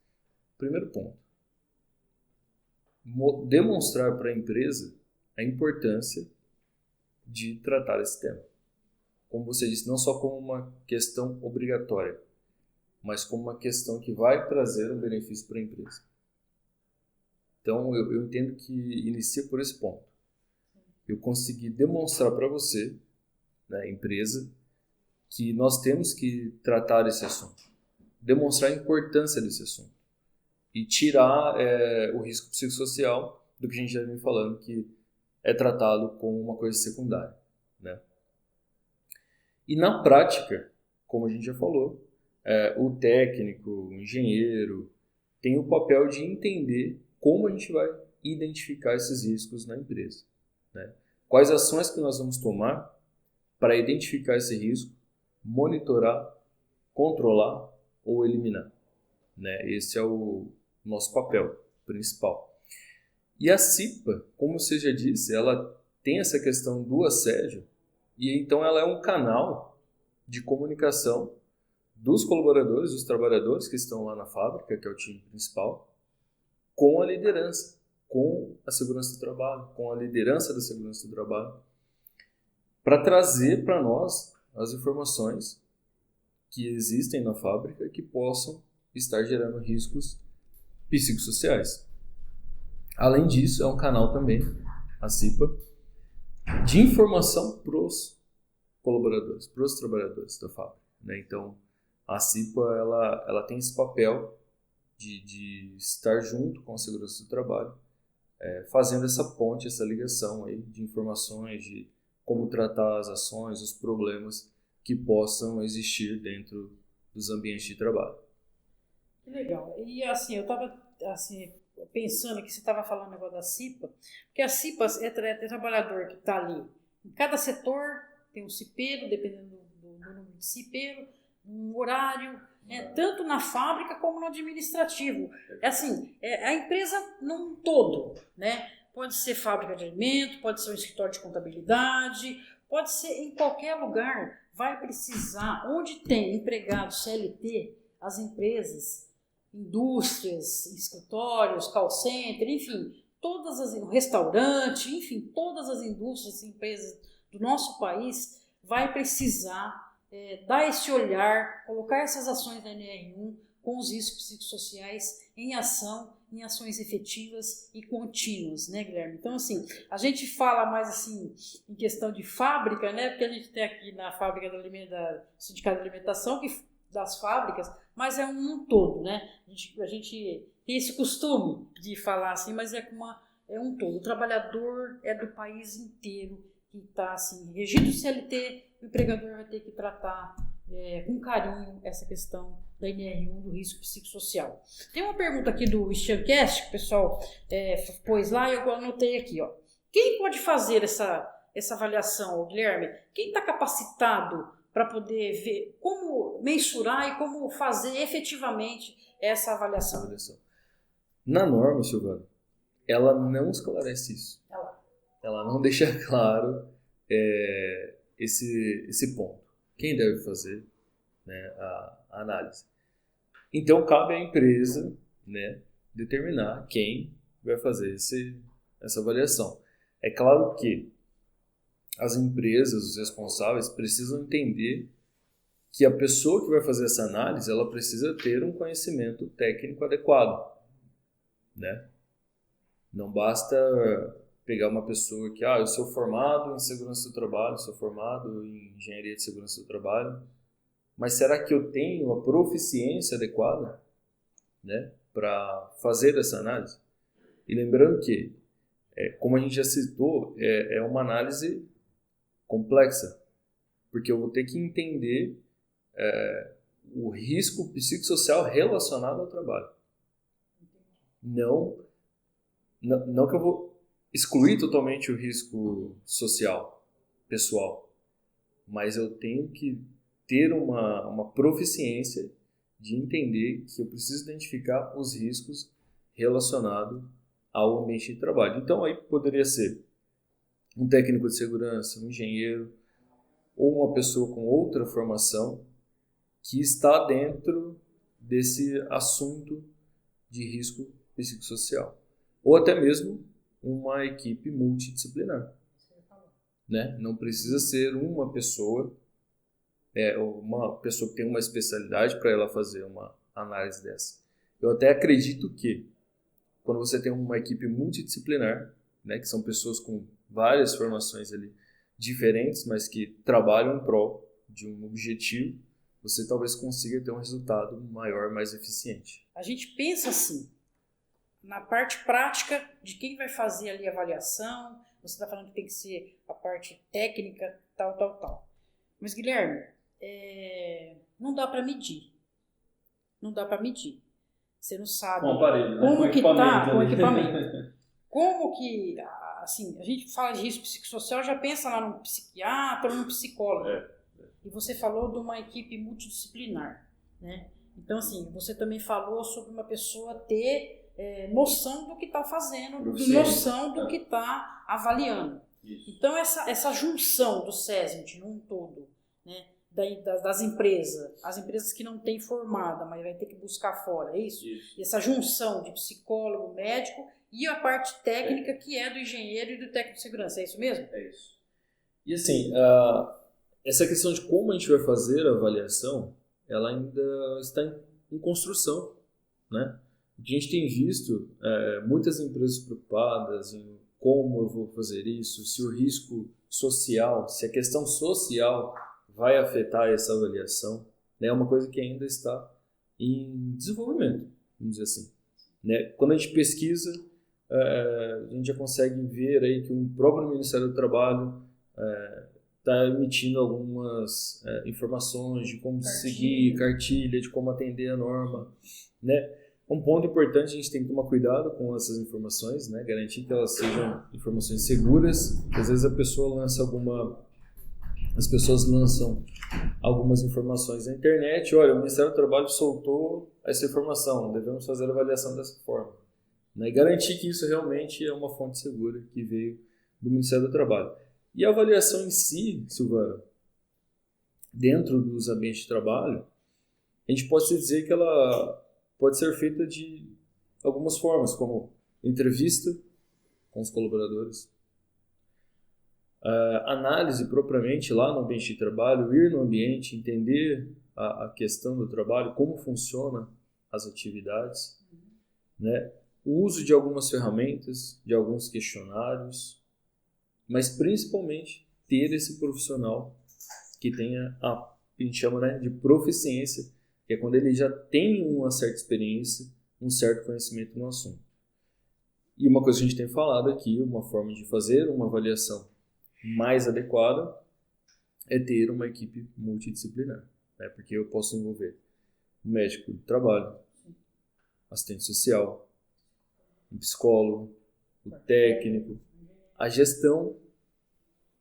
S3: primeiro ponto, demonstrar para a empresa a importância de tratar esse tema. Como você disse, não só como uma questão obrigatória, mas como uma questão que vai trazer um benefício para a empresa. Então, eu entendo que inicia por esse ponto. Eu consegui demonstrar para você, né, empresa, que nós temos que tratar esse assunto. Demonstrar a importância desse assunto. E tirar o risco psicossocial do que a gente já vem falando, que é tratado como uma coisa secundária, né? E na prática, como a gente já falou, o técnico, o engenheiro, tem o papel de entender como a gente vai identificar esses riscos na empresa, né? Quais ações que nós vamos tomar para identificar esse risco, monitorar, controlar ou eliminar, né? Esse é o nosso papel principal. E a CIPA, como você já disse, ela tem essa questão do assédio e então ela é um canal de comunicação dos colaboradores, dos trabalhadores que estão lá na fábrica, que é o time principal, com a liderança, com a segurança do trabalho, com a liderança da segurança do trabalho, para trazer para nós as informações que existem na fábrica que possam estar gerando riscos psicossociais. Além disso, é um canal também, a CIPA, de informação para os colaboradores, para os trabalhadores da fábrica, né? Então, a CIPA ela tem esse papel de estar junto com a segurança do trabalho, fazendo essa ponte, essa ligação aí de informações, de como tratar as ações, os problemas que possam existir dentro dos ambientes de trabalho.
S1: Que legal. E assim, eu estava pensando que você estava falando agora da CIPA, porque a CIPA é trabalhador que está ali. Em cada setor tem um cipeiro, dependendo do número de cipeiro, um horário, tanto na fábrica como no administrativo. A empresa num todo, né? Pode ser fábrica de alimento, pode ser um escritório de contabilidade, pode ser em qualquer lugar. Vai precisar, onde tem empregado CLT, as empresas, indústrias, escritórios, call center, enfim, restaurante, enfim, todas as indústrias e empresas do nosso país vai precisar dar esse olhar, colocar essas ações da NR1 com os riscos psicossociais em ações efetivas e contínuas, né, Guilherme? Então, assim, a gente fala mais assim em questão de fábrica, né, porque a gente tem aqui na fábrica da Sindicato de Alimentação, das fábricas, mas é um todo, né? A gente tem esse costume de falar assim, mas é um todo. O trabalhador é do país inteiro que está assim, regido CLT, o empregador vai ter que tratar com carinho essa questão da NR1 do risco psicossocial. Tem uma pergunta aqui do Stiancast, que o pessoal pôs lá e eu anotei aqui, ó. Quem pode fazer essa avaliação, Guilherme? Quem está capacitado para poder ver como mensurar e como fazer efetivamente essa avaliação?
S3: Na norma, Silvana, ela não esclarece isso. Ela não deixa claro esse ponto. Quem deve fazer, né, a análise? Então, cabe à empresa, né, determinar quem vai fazer essa avaliação. É claro que as empresas, os responsáveis, precisam entender que a pessoa que vai fazer essa análise, ela precisa ter um conhecimento técnico adequado, né? Não basta pegar uma pessoa que, eu sou formado em segurança do trabalho, sou formado em engenharia de segurança do trabalho, mas será que eu tenho a proficiência adequada, né, para fazer essa análise? E lembrando que, como a gente já citou, é uma análise complexa, porque eu vou ter que entender o risco psicossocial relacionado ao trabalho. Não que eu vou excluir totalmente o risco social, pessoal, mas eu tenho que ter uma proficiência de entender que eu preciso identificar os riscos relacionados ao ambiente de trabalho. Então, aí poderia ser um técnico de segurança, um engenheiro, ou uma pessoa com outra formação que está dentro desse assunto de risco psicossocial. Ou até mesmo uma equipe multidisciplinar. Né? Não precisa ser uma pessoa que tem uma especialidade para ela fazer uma análise dessa. Eu até acredito que quando você tem uma equipe multidisciplinar, né, que são pessoas com várias formações ali diferentes, mas que trabalham em prol de um objetivo, você talvez consiga ter um resultado maior, mais eficiente.
S1: A gente pensa assim, na parte prática de quem vai fazer ali a avaliação, você está falando que tem que ser a parte técnica, tal. Mas, Guilherme, não dá para medir. Não dá para medir. Você não sabe
S3: com o aparelho,
S1: como
S3: né?
S1: que está com o equipamento. Como que, assim, a gente fala de risco psicossocial, já pensa lá num psiquiatra ou num psicólogo. E você falou de uma equipe multidisciplinar, né? Então, assim, você também falou sobre uma pessoa ter noção do que está fazendo, noção do que está avaliando. Isso. Então, essa junção do SESMIT num todo, né, das empresas, as empresas que não têm formada, mas vai ter que buscar fora, é isso? Isso. E essa junção de psicólogo, médico e a parte técnica que é do engenheiro e do técnico de segurança, é isso mesmo?
S3: É isso. E assim, essa questão de como a gente vai fazer a avaliação, ela ainda está em construção, né? O que a gente tem visto, muitas empresas preocupadas em como eu vou fazer isso, se o risco social, se a questão social vai afetar essa avaliação, né? É uma coisa que ainda está em desenvolvimento, vamos dizer assim. Né? Quando a gente pesquisa, a gente já consegue ver aí que o próprio Ministério do Trabalho está emitindo algumas informações de como seguir, cartilha, de como atender a norma, né? Um ponto importante, a gente tem que tomar cuidado com essas informações, né? Garantir que elas sejam informações seguras, porque às vezes as pessoas lançam algumas informações na internet, olha, o Ministério do Trabalho soltou essa informação, devemos fazer a avaliação dessa forma, né? E garantir que isso realmente é uma fonte segura que veio do Ministério do Trabalho. E a avaliação em si, Silvana, dentro dos ambientes de trabalho, a gente pode dizer que ela pode ser feita de algumas formas, como entrevista com os colaboradores, análise propriamente lá no ambiente de trabalho, ir no ambiente, entender a questão do trabalho, como funcionam as atividades, né? O uso de algumas ferramentas, de alguns questionários, mas principalmente ter esse profissional que tenha a gente chama, né, de proficiência, que é quando ele já tem uma certa experiência, um certo conhecimento no assunto. E uma coisa que a gente tem falado aqui, uma forma de fazer uma avaliação mais adequada é ter uma equipe multidisciplinar, né? Porque eu posso envolver um médico de trabalho, assistente social, um psicólogo, o técnico, a gestão,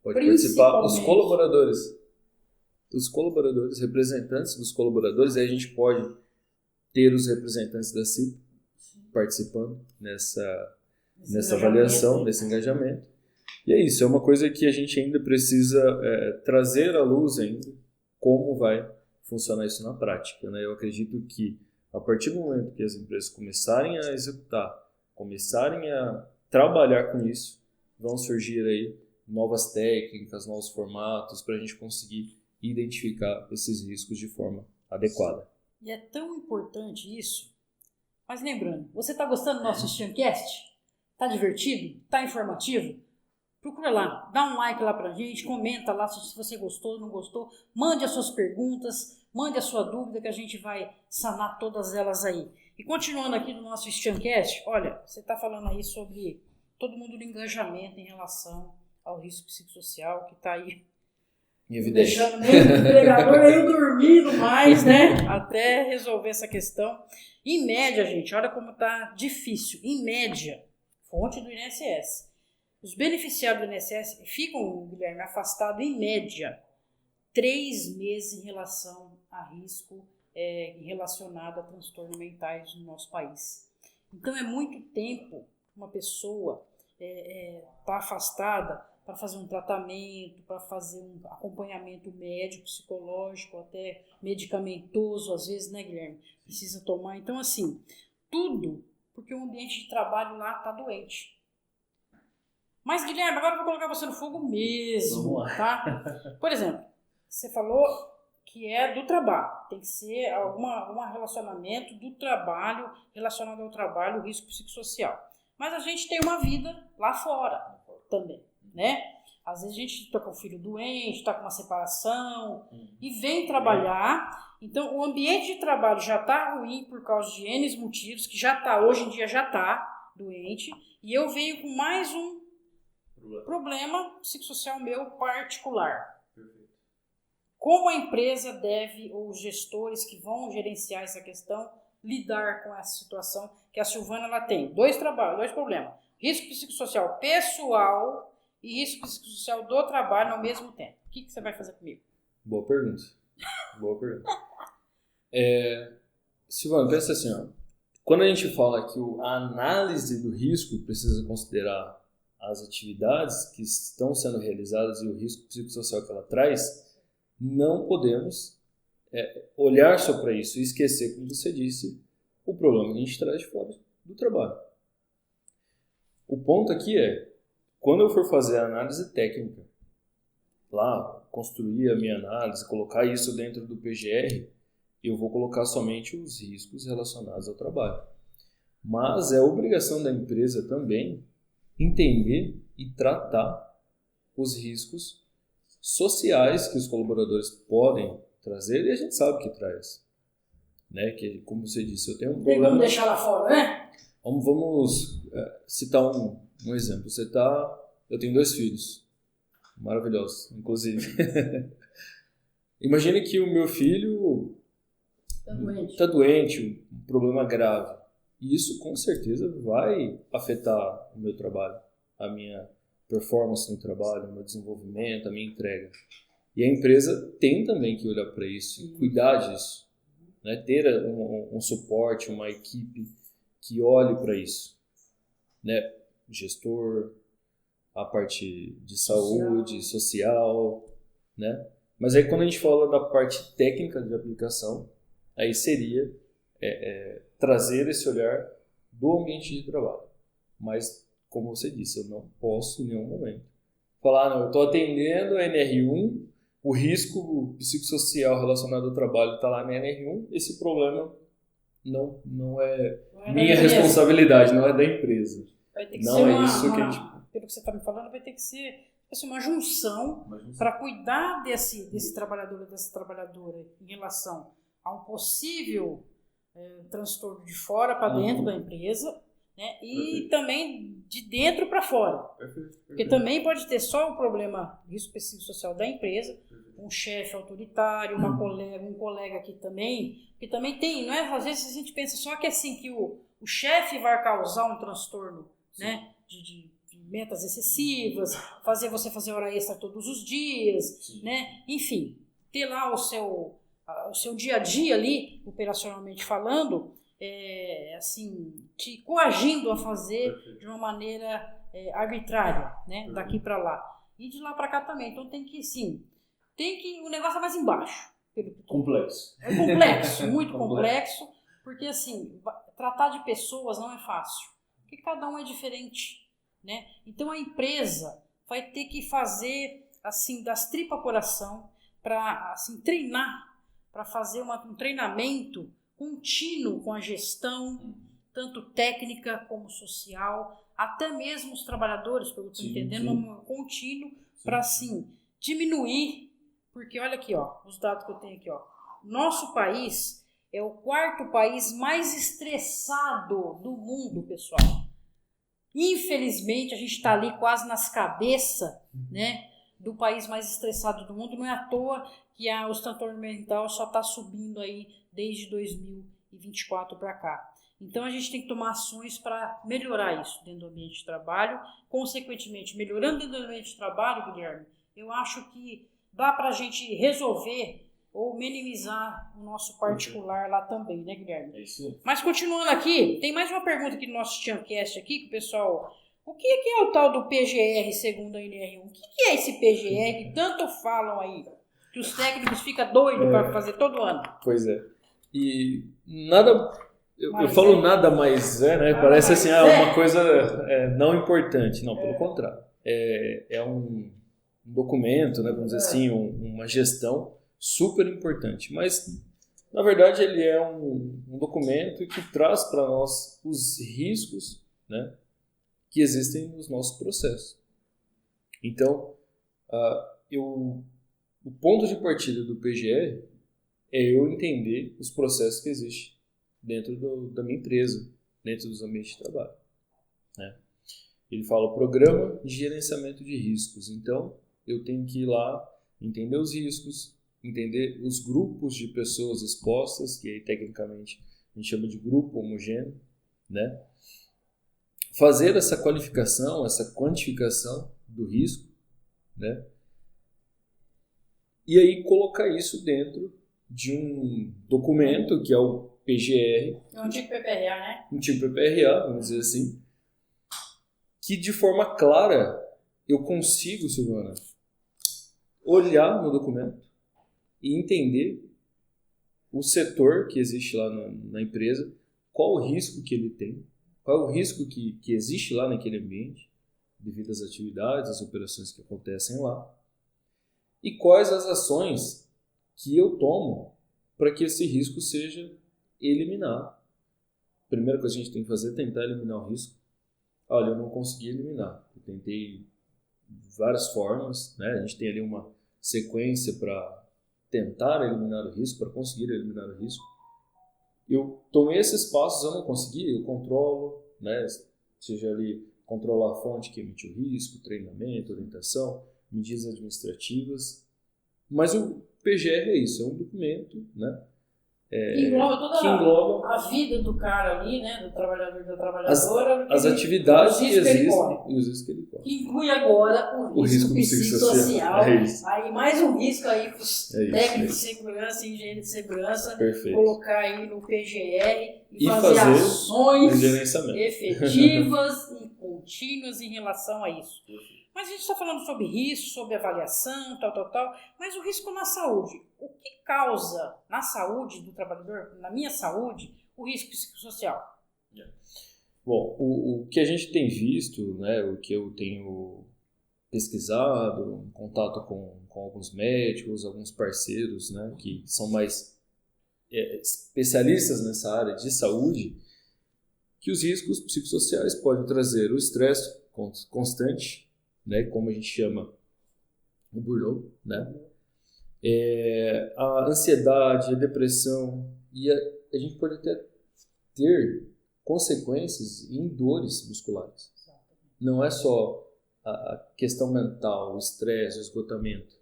S3: pode participar, os colaboradores, representantes dos colaboradores, aí a gente pode ter os representantes da CIP participando nessa avaliação, nesse engajamento. E é isso, é uma coisa que a gente ainda precisa trazer à luz ainda como vai funcionar isso na prática, né? Eu acredito que a partir do momento que as empresas começarem a executar, começarem a trabalhar com isso, vão surgir aí novas técnicas, novos formatos para a gente conseguir identificar esses riscos de forma adequada.
S1: E é tão importante isso. Mas lembrando, você está gostando do nosso Steamcast? Está divertido? Está informativo? Procura lá, dá um like lá pra gente, comenta lá se você gostou, não gostou, mande as suas perguntas, mande a sua dúvida que a gente vai sanar todas elas aí. E continuando aqui no nosso Steamcast, olha, você está falando aí sobre todo mundo do engajamento em relação ao risco psicossocial que está aí
S3: Em evidência.
S1: Deixando nem o empregador nem dormindo mais, né? Até resolver essa questão. Em média, gente, olha como tá difícil. Em média, fonte do INSS. Os beneficiários do INSS ficam, Guilherme, afastados em média 3 meses em relação a risco relacionado a transtornos mentais no nosso país. Então é muito tempo uma pessoa tá afastada para fazer um tratamento, para fazer um acompanhamento médico, psicológico, até medicamentoso, às vezes, né, Guilherme? Precisa tomar. Então, assim, tudo porque o ambiente de trabalho lá está doente. Mas, Guilherme, agora eu vou colocar você no fogo mesmo, tá? Por exemplo, você falou que é do trabalho. Tem que ser algum relacionamento do trabalho, relacionado ao trabalho, o risco psicossocial. Mas a gente tem uma vida lá fora também, né? Às vezes a gente está com o filho doente, está com uma separação e vem trabalhar. Então, o ambiente de trabalho já está ruim por causa de N motivos, que já está, hoje em dia já está doente. E eu venho com mais um problema psicossocial meu particular. Como a empresa deve, ou os gestores que vão gerenciar essa questão, lidar com essa situação que a Silvana ela tem? Dois problemas. Risco psicossocial pessoal e risco psicossocial do trabalho ao mesmo tempo. O que você vai fazer comigo?
S3: Boa pergunta. Silvana, pensa assim, ó. Quando a gente fala que a análise do risco precisa considerar as atividades que estão sendo realizadas e o risco psicossocial que ela traz, não podemos olhar só para isso e esquecer, como você disse, o problema que a gente traz de fora do trabalho. O ponto aqui quando eu for fazer a análise técnica, lá, construir a minha análise, colocar isso dentro do PGR, eu vou colocar somente os riscos relacionados ao trabalho. Mas é obrigação da empresa também entender e tratar os riscos sociais que os colaboradores podem trazer, e a gente sabe que traz. Né? Que, como você disse, eu tenho um problema...
S1: Vamos deixar lá fora, né?
S3: Vamos citar um exemplo. Eu tenho 2 filhos, maravilhosos, inclusive. Imagine que o meu filho está doente, um problema grave. E isso, com certeza, vai afetar o meu trabalho, a minha performance no trabalho, o meu desenvolvimento, a minha entrega. E a empresa tem também que olhar para isso e cuidar disso. Né? Ter um suporte, uma equipe que olhe para isso. Né? Gestor, a parte de saúde, social, né? Mas aí quando a gente fala da parte técnica de aplicação, aí seria trazer esse olhar do ambiente de trabalho. Mas, como você disse, eu não posso em nenhum momento falar, não, eu estou atendendo a NR1, o risco psicossocial relacionado ao trabalho está lá na NR1, esse problema não é minha responsabilidade, não é da empresa.
S1: Vai ter que
S3: não
S1: ser
S3: é isso que a gente...
S1: Pelo que você está me falando, vai ter que ser uma junção para cuidar desse trabalhador ou dessa trabalhadora em relação a um possível transtorno de fora para dentro da empresa, né? E também de dentro para fora. Porque também pode ter só o problema risco psicossocial da empresa, um chefe autoritário, um colega aqui também, que também tem, não é? Às vezes a gente pensa só que assim, que o chefe vai causar um transtorno, né? De metas excessivas, fazer você fazer hora extra todos os dias, né? Enfim, ter lá o seu dia a dia ali, operacionalmente falando, assim, te coagindo a fazer de uma maneira arbitrária, né? Daqui para lá. E de lá para cá também. Então o negócio é mais embaixo.
S3: Complexo.
S1: É complexo, muito complexo, porque assim, tratar de pessoas não é fácil, porque cada um é diferente, né? Então a empresa vai ter que fazer assim das tripas coração para assim treinar, para fazer um treinamento contínuo com a gestão, tanto técnica como social, até mesmo os trabalhadores, pelo que eu estou entendendo, um contínuo para assim diminuir, porque olha aqui, ó, os dados que eu tenho aqui, ó, nosso país é o 4º país mais estressado do mundo, pessoal. Infelizmente, a gente está ali quase nas cabeças, né, do país mais estressado do mundo. Não é à toa que o transtorno mental só está subindo aí desde 2024 para cá. Então a gente tem que tomar ações para melhorar isso dentro do ambiente de trabalho. Consequentemente, melhorando dentro do ambiente de trabalho, Guilherme, eu acho que dá para a gente resolver ou minimizar o nosso particular lá também, né, Guilherme?
S3: É isso.
S1: Mas continuando aqui, tem mais uma pergunta aqui no nosso Tiancast aqui, que o pessoal... O que é o tal do PGR segundo a NR1? O que é esse PGR que tanto falam aí? Que os técnicos ficam doidos para fazer todo ano.
S3: Pois é. E nada... Eu falo nada mais né? Parece assim, uma coisa não importante. Não, pelo contrário. É um documento, né? Vamos dizer assim, uma gestão super importante. Mas, na verdade, ele é um documento que traz para nós os riscos, né, que existem nos nossos processos. Então, o ponto de partida do PGR é eu entender os processos que existem dentro da minha empresa, dentro dos ambientes de trabalho. Né? Ele fala Programa de Gerenciamento de Riscos. Então, eu tenho que ir lá, entender os riscos, entender os grupos de pessoas expostas, que aí, tecnicamente a gente chama de grupo homogêneo, né? Fazer essa qualificação, essa quantificação do risco, né? E aí colocar isso dentro de um documento que é o PGR.
S1: É um tipo PPRA, né?
S3: Um tipo PPRA, vamos dizer assim, que de forma clara eu consigo, Silvana, olhar no documento e entender o setor que existe lá na empresa, qual o risco que ele tem, qual é o risco que existe lá naquele ambiente, devido às atividades, às operações que acontecem lá, e quais as ações que eu tomo para que esse risco seja eliminado. A primeira coisa que a gente tem que fazer é tentar eliminar o risco. Olha, eu não consegui eliminar. Eu tentei várias formas, né? A gente tem ali uma sequência para tentar eliminar o risco, para conseguir eliminar o risco. Eu tomei esses passos, eu não consegui, eu controlo, né? Seja ali controlar a fonte que emite o risco, treinamento, orientação, medidas administrativas. Mas o PGR é isso, é um documento, né?
S1: Engloba toda
S3: que engloba
S1: a vida do cara ali, né? Do trabalhador e da trabalhadora.
S3: as atividades que existem
S1: e
S3: os riscos que ele corre.
S1: Que inclui agora o risco psicossocial. Aí mais um risco aí para os técnicos de segurança e engenheiro de segurança.
S3: Perfeito.
S1: Colocar aí no PGR e fazer ações efetivas e contínuas em relação a isso. Mas a gente está falando sobre risco, sobre avaliação, tal. Mas o risco na saúde. O que causa na saúde do trabalhador, na minha saúde, o risco psicossocial?
S3: Bom, o que a gente tem visto, né, o que eu tenho pesquisado, em contato com alguns médicos, alguns parceiros, né, que são mais especialistas nessa área de saúde, que os riscos psicossociais podem trazer o estresse constante, né, como a gente chama o burnout, né, a ansiedade, a depressão, e a gente pode até ter consequências em dores musculares. Não é só a questão mental, o estresse, o esgotamento,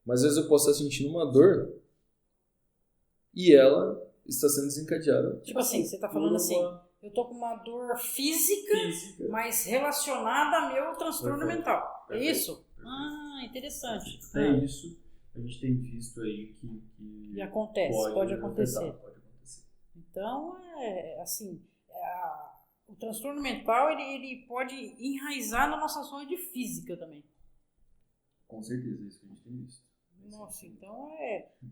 S3: mas às vezes eu posso estar sentindo uma dor e ela está sendo desencadeada.
S1: Tipo assim, você está falando assim, eu estou com uma dor física, mas relacionada ao meu transtorno mental. É isso? Interessante.
S3: É isso. A gente tem visto aí que
S1: acontece, pode acontecer. Então, o transtorno mental ele pode enraizar na nossa saúde física também.
S3: Com certeza, é isso que a gente tem visto.
S1: Nossa, então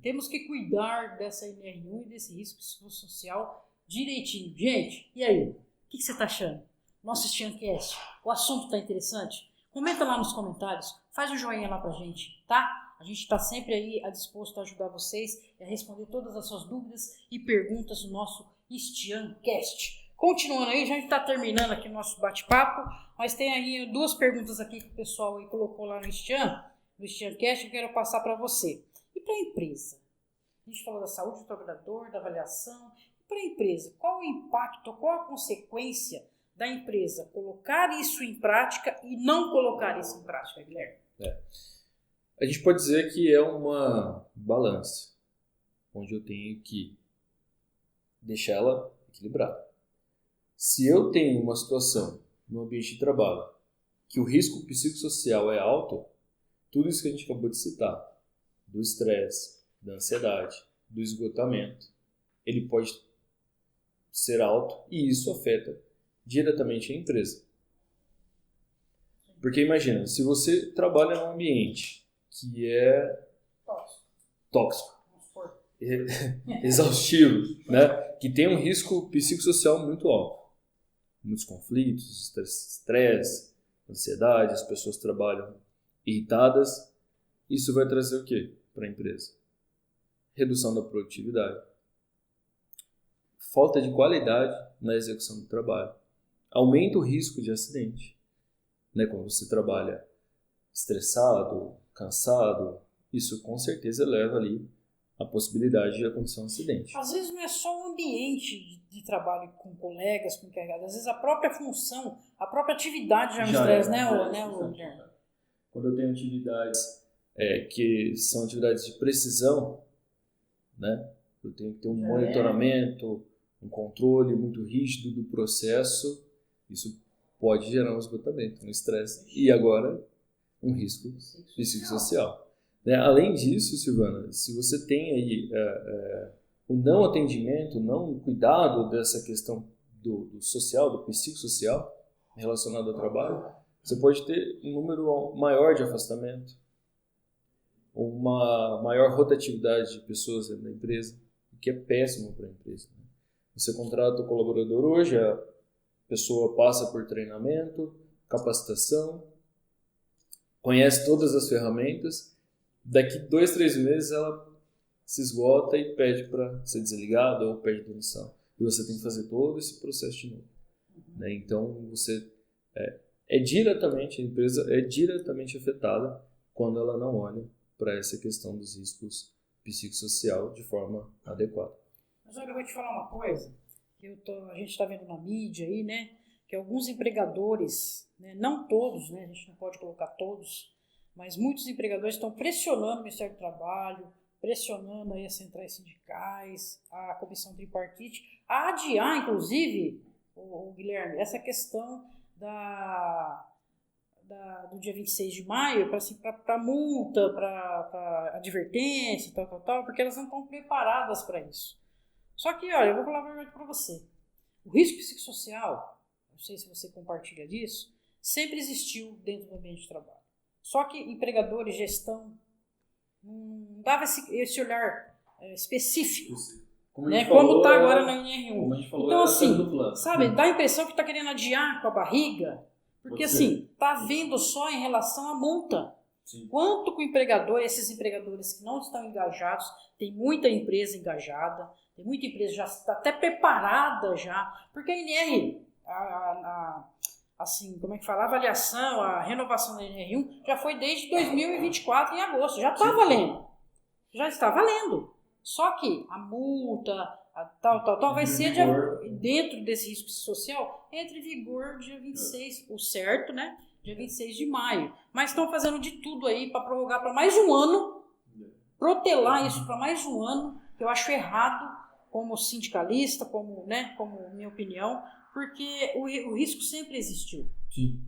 S1: temos que cuidar dessa NR1 e desse risco psicossocial direitinho. Gente, e aí? O que você está achando? Nosso Tiancast, o assunto está interessante? Comenta lá nos comentários, faz um joinha lá pra gente, tá? A gente está sempre aí disposto a ajudar vocês a responder todas as suas dúvidas e perguntas no nosso Tiancast. Continuando aí, já está terminando aqui o nosso bate-papo, mas tem aí 2 perguntas aqui que o pessoal aí colocou lá no Tiancast, que eu quero passar para você. E para a empresa? A gente falou da saúde do trabalhador, da avaliação. E para a empresa, qual o impacto, qual a consequência da empresa colocar isso em prática e não colocar isso em prática, Guilherme?
S3: A gente pode dizer que é uma balança, onde eu tenho que deixar ela equilibrada. Se eu tenho uma situação no ambiente de trabalho que o risco psicossocial é alto, tudo isso que a gente acabou de citar, do estresse, da ansiedade, do esgotamento, ele pode ser alto e isso afeta diretamente a empresa. Porque imagina, se você trabalha num ambiente que é tóxico, exaustivo, né? Que tem um risco psicossocial muito alto, muitos conflitos, estresse, ansiedade, as pessoas trabalham irritadas, isso vai trazer o quê para a empresa? Redução da produtividade, falta de qualidade na execução do trabalho, aumenta o risco de acidente, né? Quando você trabalha estressado, cansado, isso com certeza leva ali a possibilidade de acontecer um acidente.
S1: Às vezes não é só o ambiente de trabalho com colegas, com encarregados, às vezes a própria função, a própria atividade já é um estresse, Guilherme?
S3: Quando eu tenho atividades que são atividades de precisão, né? Eu tenho que ter um monitoramento, um controle muito rígido do processo, isso pode gerar um esgotamento, um estresse e agora um risco psicossocial. Né? Além disso, Silvana, se você tem aí o não atendimento, o não cuidado dessa questão do social, do psicossocial relacionado ao trabalho, você pode ter um número maior de afastamento, uma maior rotatividade de pessoas dentro da empresa, o que é péssimo para a empresa. Né? Você contrata o colaborador hoje, a pessoa passa por treinamento, capacitação, conhece todas as ferramentas, daqui 2, 3 meses ela se esgota e pede para ser desligada ou pede demissão. E você tem que fazer todo esse processo de novo. Né? Então, você a empresa é diretamente afetada quando ela não olha para essa questão dos riscos psicossocial de forma adequada.
S1: Mas olha, eu vou te falar uma coisa, a gente está vendo na mídia aí, né, que alguns empregadores, né, não todos, né, a gente não pode colocar todos, mas muitos empregadores estão pressionando o Ministério do Trabalho, pressionando aí as centrais sindicais, a comissão tripartite, a adiar, inclusive, o Guilherme, essa questão do dia 26 de maio para multa, para advertência, tal, porque elas não estão preparadas para isso. Só que, olha, eu vou falar a verdade para você. O risco psicossocial, não sei se você compartilha disso, sempre existiu dentro do ambiente de trabalho. Só que empregadores, gestão, não dava esse olhar específico, como está agora na NR1. Então, assim, sabe, dá a impressão que está querendo adiar com a barriga, porque, assim, está vendo só em relação à multa. Sim. Quanto que o empregador, esses empregadores que não estão engajados, tem muita empresa engajada, tem muita empresa já está até preparada já, porque a NR, assim, como é que fala? A avaliação, a renovação da NR1 já foi desde 2024, em agosto. Já está valendo. Já está valendo. Só que a multa, tal, vai ser dentro desse risco social, entra em vigor dia 26, o certo, né? Dia 26 de maio. Mas estão fazendo de tudo aí para prorrogar para mais um ano, protelar isso para mais um ano, que eu acho errado, como sindicalista, como minha opinião, porque o risco sempre existiu.
S3: Sim.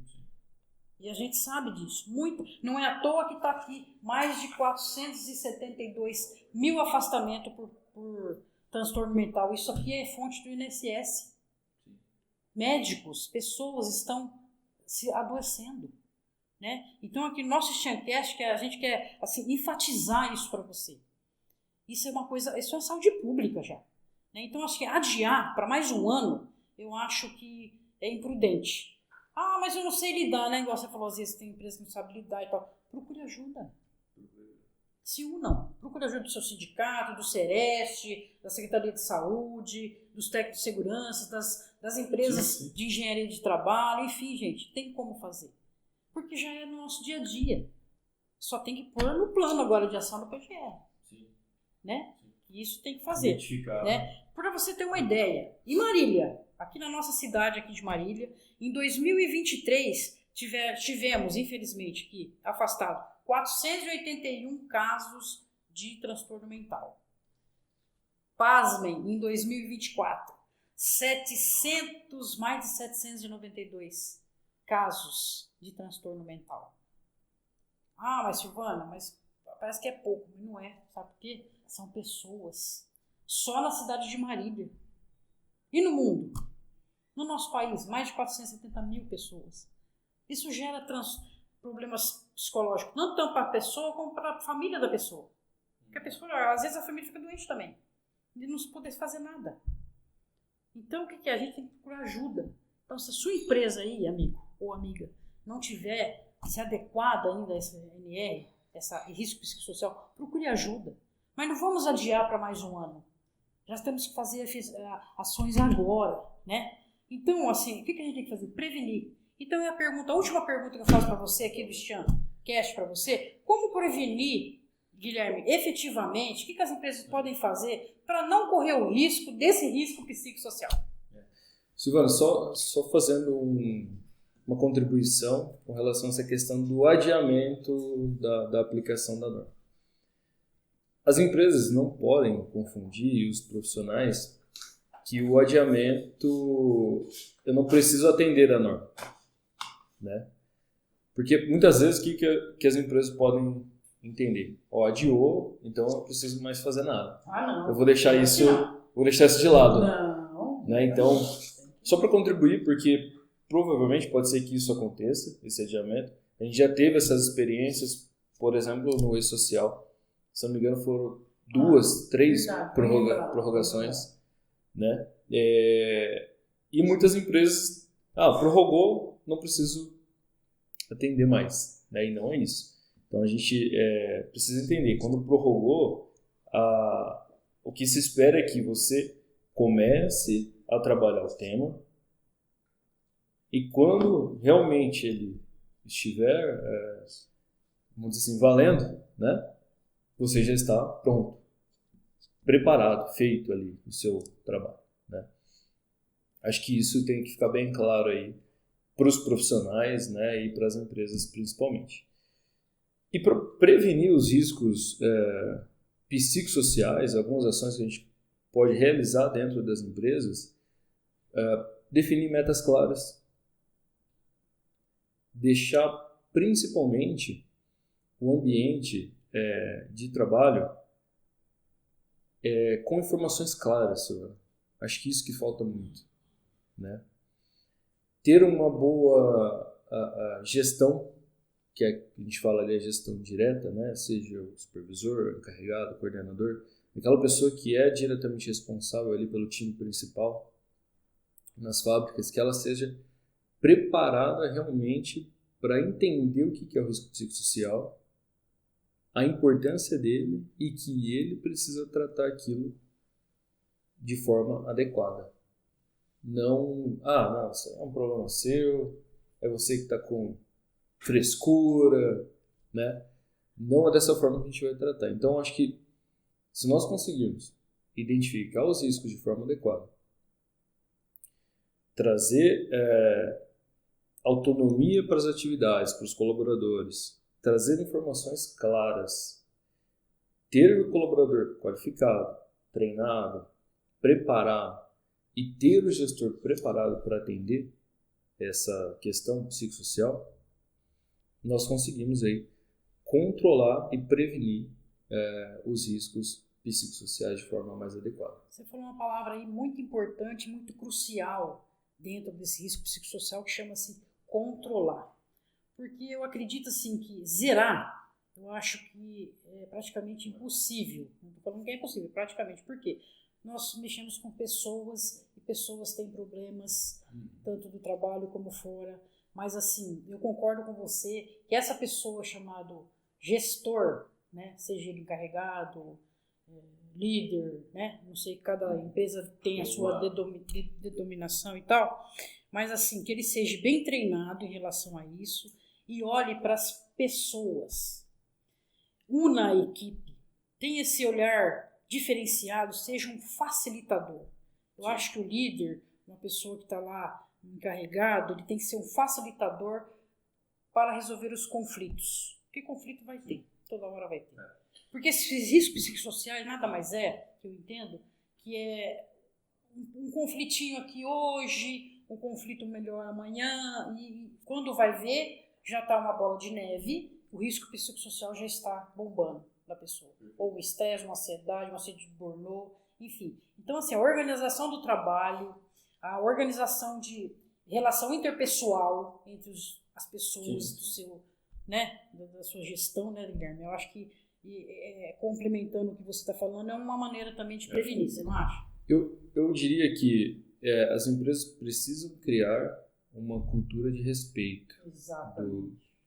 S1: E a gente sabe disso. Muito. Não é à toa que está aqui mais de 472 mil afastamentos por transtorno mental. Isso aqui é fonte do INSS. Médicos, pessoas estão se adoecendo. Né? Então, aqui no nosso Stiancast, a gente quer assim, enfatizar isso para você. Isso é uma coisa, isso é saúde pública já. Né? Então, acho que adiar para mais um ano, eu acho que é imprudente. Ah, mas eu não sei lidar, né? Igual você falou, às vezes tem empresa que não sabe lidar e tal. Procure ajuda. Se unam. Procure ajuda do seu sindicato, do Sereste, da Secretaria de Saúde, dos técnicos de segurança, das empresas de engenharia de trabalho. Enfim, gente, tem como fazer. Porque já é no nosso dia a dia. Só tem que pôr no plano agora de ação do PGR. Sim. Né? Isso tem que fazer.
S3: Identificar.
S1: Né? Para você ter uma ideia. Em Marília, aqui na nossa cidade aqui de Marília, em 2023, tivemos, infelizmente, aqui, afastado, 481 casos de transtorno mental. Pasmem, em 2024, mais de 792 casos de transtorno mental. Ah, mas Silvana, parece que é pouco, mas não é. Sabe por quê? São pessoas. Só na cidade de Marília. E no mundo? No nosso país, mais de 470 mil pessoas. Isso gera problemas psicológicos, não tanto para a pessoa, como para a família da pessoa. Porque a pessoa, às vezes a família fica doente também. E não se poder fazer nada. Então, o que é? A gente tem que procurar ajuda. Então, se a sua empresa aí, amigo ou amiga, não tiver se adequada ainda a essa NR, essa risco psicossocial, procure ajuda. Mas não vamos adiar para mais um ano. Já temos que fazer ações agora, né? Então, assim, o que a gente tem que fazer? Prevenir. Então, a última pergunta que eu faço para você aqui do Stian Cast para você, como prevenir, Guilherme, efetivamente, o que as empresas podem fazer para não correr o risco desse risco psicossocial?
S3: Silvana, só fazendo uma contribuição com relação a essa questão do adiamento da aplicação da norma. As empresas não podem confundir os profissionais que o adiamento, eu não preciso atender a norma, né? Porque muitas vezes o que as empresas podem entender? Adiou, então eu não preciso mais fazer nada.
S1: Não.
S3: Eu vou deixar isso de lado.
S1: Não.
S3: Né? Então, só para contribuir, porque provavelmente pode ser que isso aconteça, esse adiamento. A gente já teve essas experiências, por exemplo, no E-Social. Se não me engano, foram 2, 3 prorrogações. Né? E muitas empresas, prorrogou, não preciso atender mais. Né? E não é isso. Então a gente precisa entender, quando prorrogou, o que se espera é que você comece a trabalhar o tema e quando realmente ele estiver, vamos dizer assim, valendo, né? Você já está pronto, preparado, feito ali o seu trabalho, né? Acho que isso tem que ficar bem claro aí para os profissionais, né, e para as empresas principalmente. E para prevenir os riscos psicossociais, algumas ações que a gente pode realizar dentro das empresas, definir metas claras, deixar principalmente o ambiente de trabalho com informações claras, Silvana. Acho que isso que falta muito, né? Ter uma boa gestão, que a gente fala ali a gestão direta, né? Seja o supervisor, o encarregado, o coordenador, aquela pessoa que é diretamente responsável ali pelo time principal nas fábricas, que ela seja preparada realmente para entender o que é o risco psicossocial, a importância dele e que ele precisa tratar aquilo de forma adequada. Não, isso é um problema seu, é você que está com frescura, né? Não é dessa forma que a gente vai tratar. Então, acho que se nós conseguirmos identificar os riscos de forma adequada, trazer autonomia para as atividades, para os colaboradores, trazer informações claras, ter o colaborador qualificado, treinado, preparado e ter o gestor preparado para atender essa questão psicossocial, nós conseguimos aí controlar e prevenir os riscos psicossociais de forma mais adequada.
S1: Você falou uma palavra aí muito importante, muito crucial dentro desse risco psicossocial, que chama-se controlar. Porque eu acredito assim que zerar, eu acho que é praticamente impossível. Não estou falando que é impossível, praticamente. Por quê? Nós mexemos com pessoas e pessoas têm problemas, tanto do trabalho como fora. Mas assim, eu concordo com você que essa pessoa chamado gestor, né, seja ele encarregado, líder, né, não sei, cada empresa tem a sua denominação e tal, mas assim, que ele seja bem treinado em relação a isso e olhe para as pessoas, una a equipe, tenha esse olhar diferenciado, seja um facilitador. Eu acho que o líder, uma pessoa que está lá encarregado, ele tem que ser um facilitador para resolver os conflitos. Porque conflito vai ter, toda hora vai ter. Porque esses riscos psicossociais nada mais que eu entendo, que é um conflitinho aqui hoje, um conflito melhor amanhã, e quando vai ver, já está uma bola de neve, o risco psicossocial já está bombando da pessoa. Ou o estresse, uma ansiedade, uma síndrome de burnout, enfim. Então, assim, a organização do trabalho, a organização de relação interpessoal entre as pessoas do seu, né, da sua gestão, né, Guilherme? Eu acho que, complementando o que você está falando, é uma maneira também de prevenir, você não acha?
S3: Eu diria que as empresas precisam criar uma cultura de respeito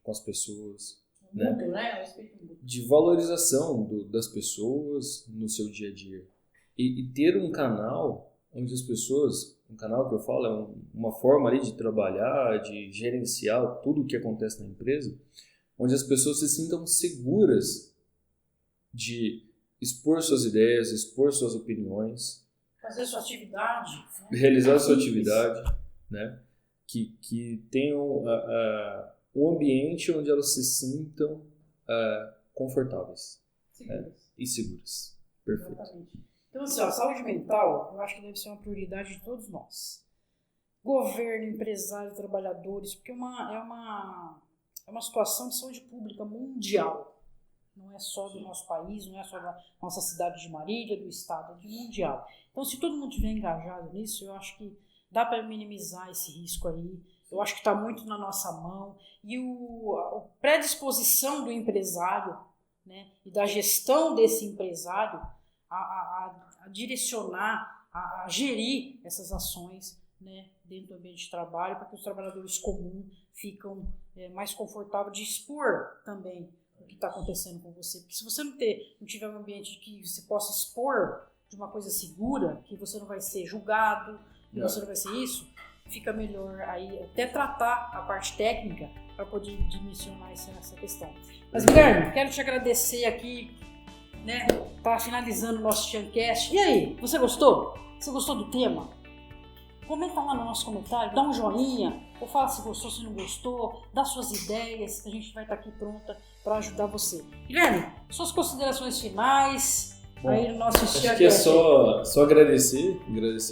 S3: com as pessoas,
S1: Muito, né? Respeito muito.
S3: De valorização das pessoas no seu dia a dia. E ter um canal onde as pessoas, um canal que eu falo é uma forma ali de trabalhar, de gerenciar tudo o que acontece na empresa, onde as pessoas se sintam seguras de expor suas ideias, expor suas opiniões,
S1: fazer sua atividade, né?
S3: Realizar sua atividade, né? Que tenham um ambiente onde elas se sintam confortáveis e seguras. Perfeito.
S1: Exatamente. Então, assim, a saúde mental, eu acho que deve ser uma prioridade de todos nós. Governo, empresário, trabalhadores, porque é uma situação de saúde pública mundial. Não é só do nosso país, não é só da nossa cidade de Marília, do estado, é de mundial. Então, se todo mundo estiver engajado nisso, eu acho que dá para minimizar esse risco aí. Eu acho que está muito na nossa mão. E a predisposição do empresário, né, e da gestão desse empresário a direcionar, a gerir essas ações, né, dentro do ambiente de trabalho, para que os trabalhadores comuns ficam mais confortáveis de expor também o que está acontecendo com você. Porque se você não tiver um ambiente que você possa expor de uma coisa segura, que você não vai ser julgado, que você não vai ser isso, fica melhor aí até tratar a parte técnica para poder dimensionar essa questão. Mas, Guilherme, quero te agradecer aqui, né? Tá finalizando o nosso Tiancast. E aí, você gostou? Você gostou do tema? Comenta lá no nosso comentário, dá um joinha, ou fala se gostou, se não gostou, dá suas ideias, que a gente vai estar aqui pronta para ajudar você. Guilherme, suas considerações finais.
S3: Bom,
S1: aí no nosso
S3: acho que é só agradecer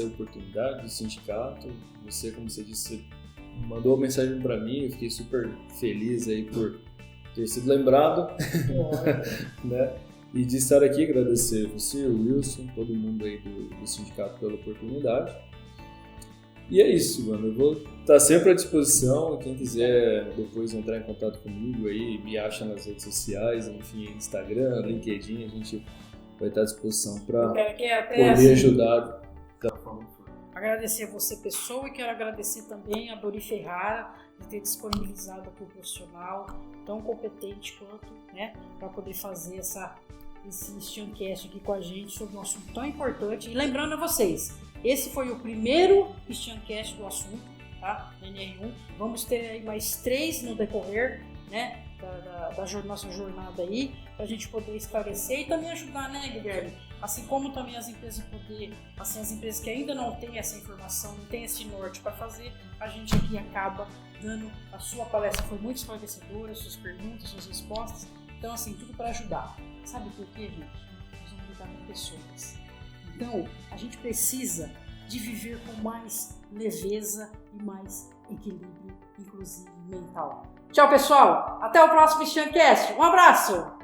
S3: a oportunidade do sindicato. Você, como você disse, mandou uma mensagem para mim, eu fiquei super feliz aí por ter sido lembrado, né? E de estar aqui, agradecer você, o Wilson, todo mundo aí do sindicato pela oportunidade. E é isso, mano. Eu vou estar sempre à disposição. Quem quiser depois entrar em contato comigo aí, me acha nas redes sociais, enfim, Instagram, LinkedIn, a gente vai estar à disposição para poder ajudar da forma que for.
S1: Agradecer a você, pessoa, e quero agradecer também a Dori Ferrara de ter disponibilizado aqui o profissional tão competente quanto, né, para poder fazer esse Stiancast aqui com a gente sobre um assunto tão importante. E lembrando a vocês, esse foi o primeiro Stiancast do assunto, tá? NR1. Vamos ter aí mais 3 no decorrer, né, da nossa jornada aí, para a gente poder esclarecer e também ajudar, né, Guilherme? Assim como também as empresas as empresas que ainda não têm essa informação, não têm esse norte para fazer, a gente aqui acaba dando, a sua palestra foi muito esclarecedora, suas perguntas, suas respostas, então assim, tudo para ajudar. Sabe por quê, gente? Nós vamos lidar com pessoas. Então, a gente precisa de viver com mais leveza e mais equilíbrio, inclusive mental. Tchau, pessoal! Até o próximo Stiancast. Um abraço!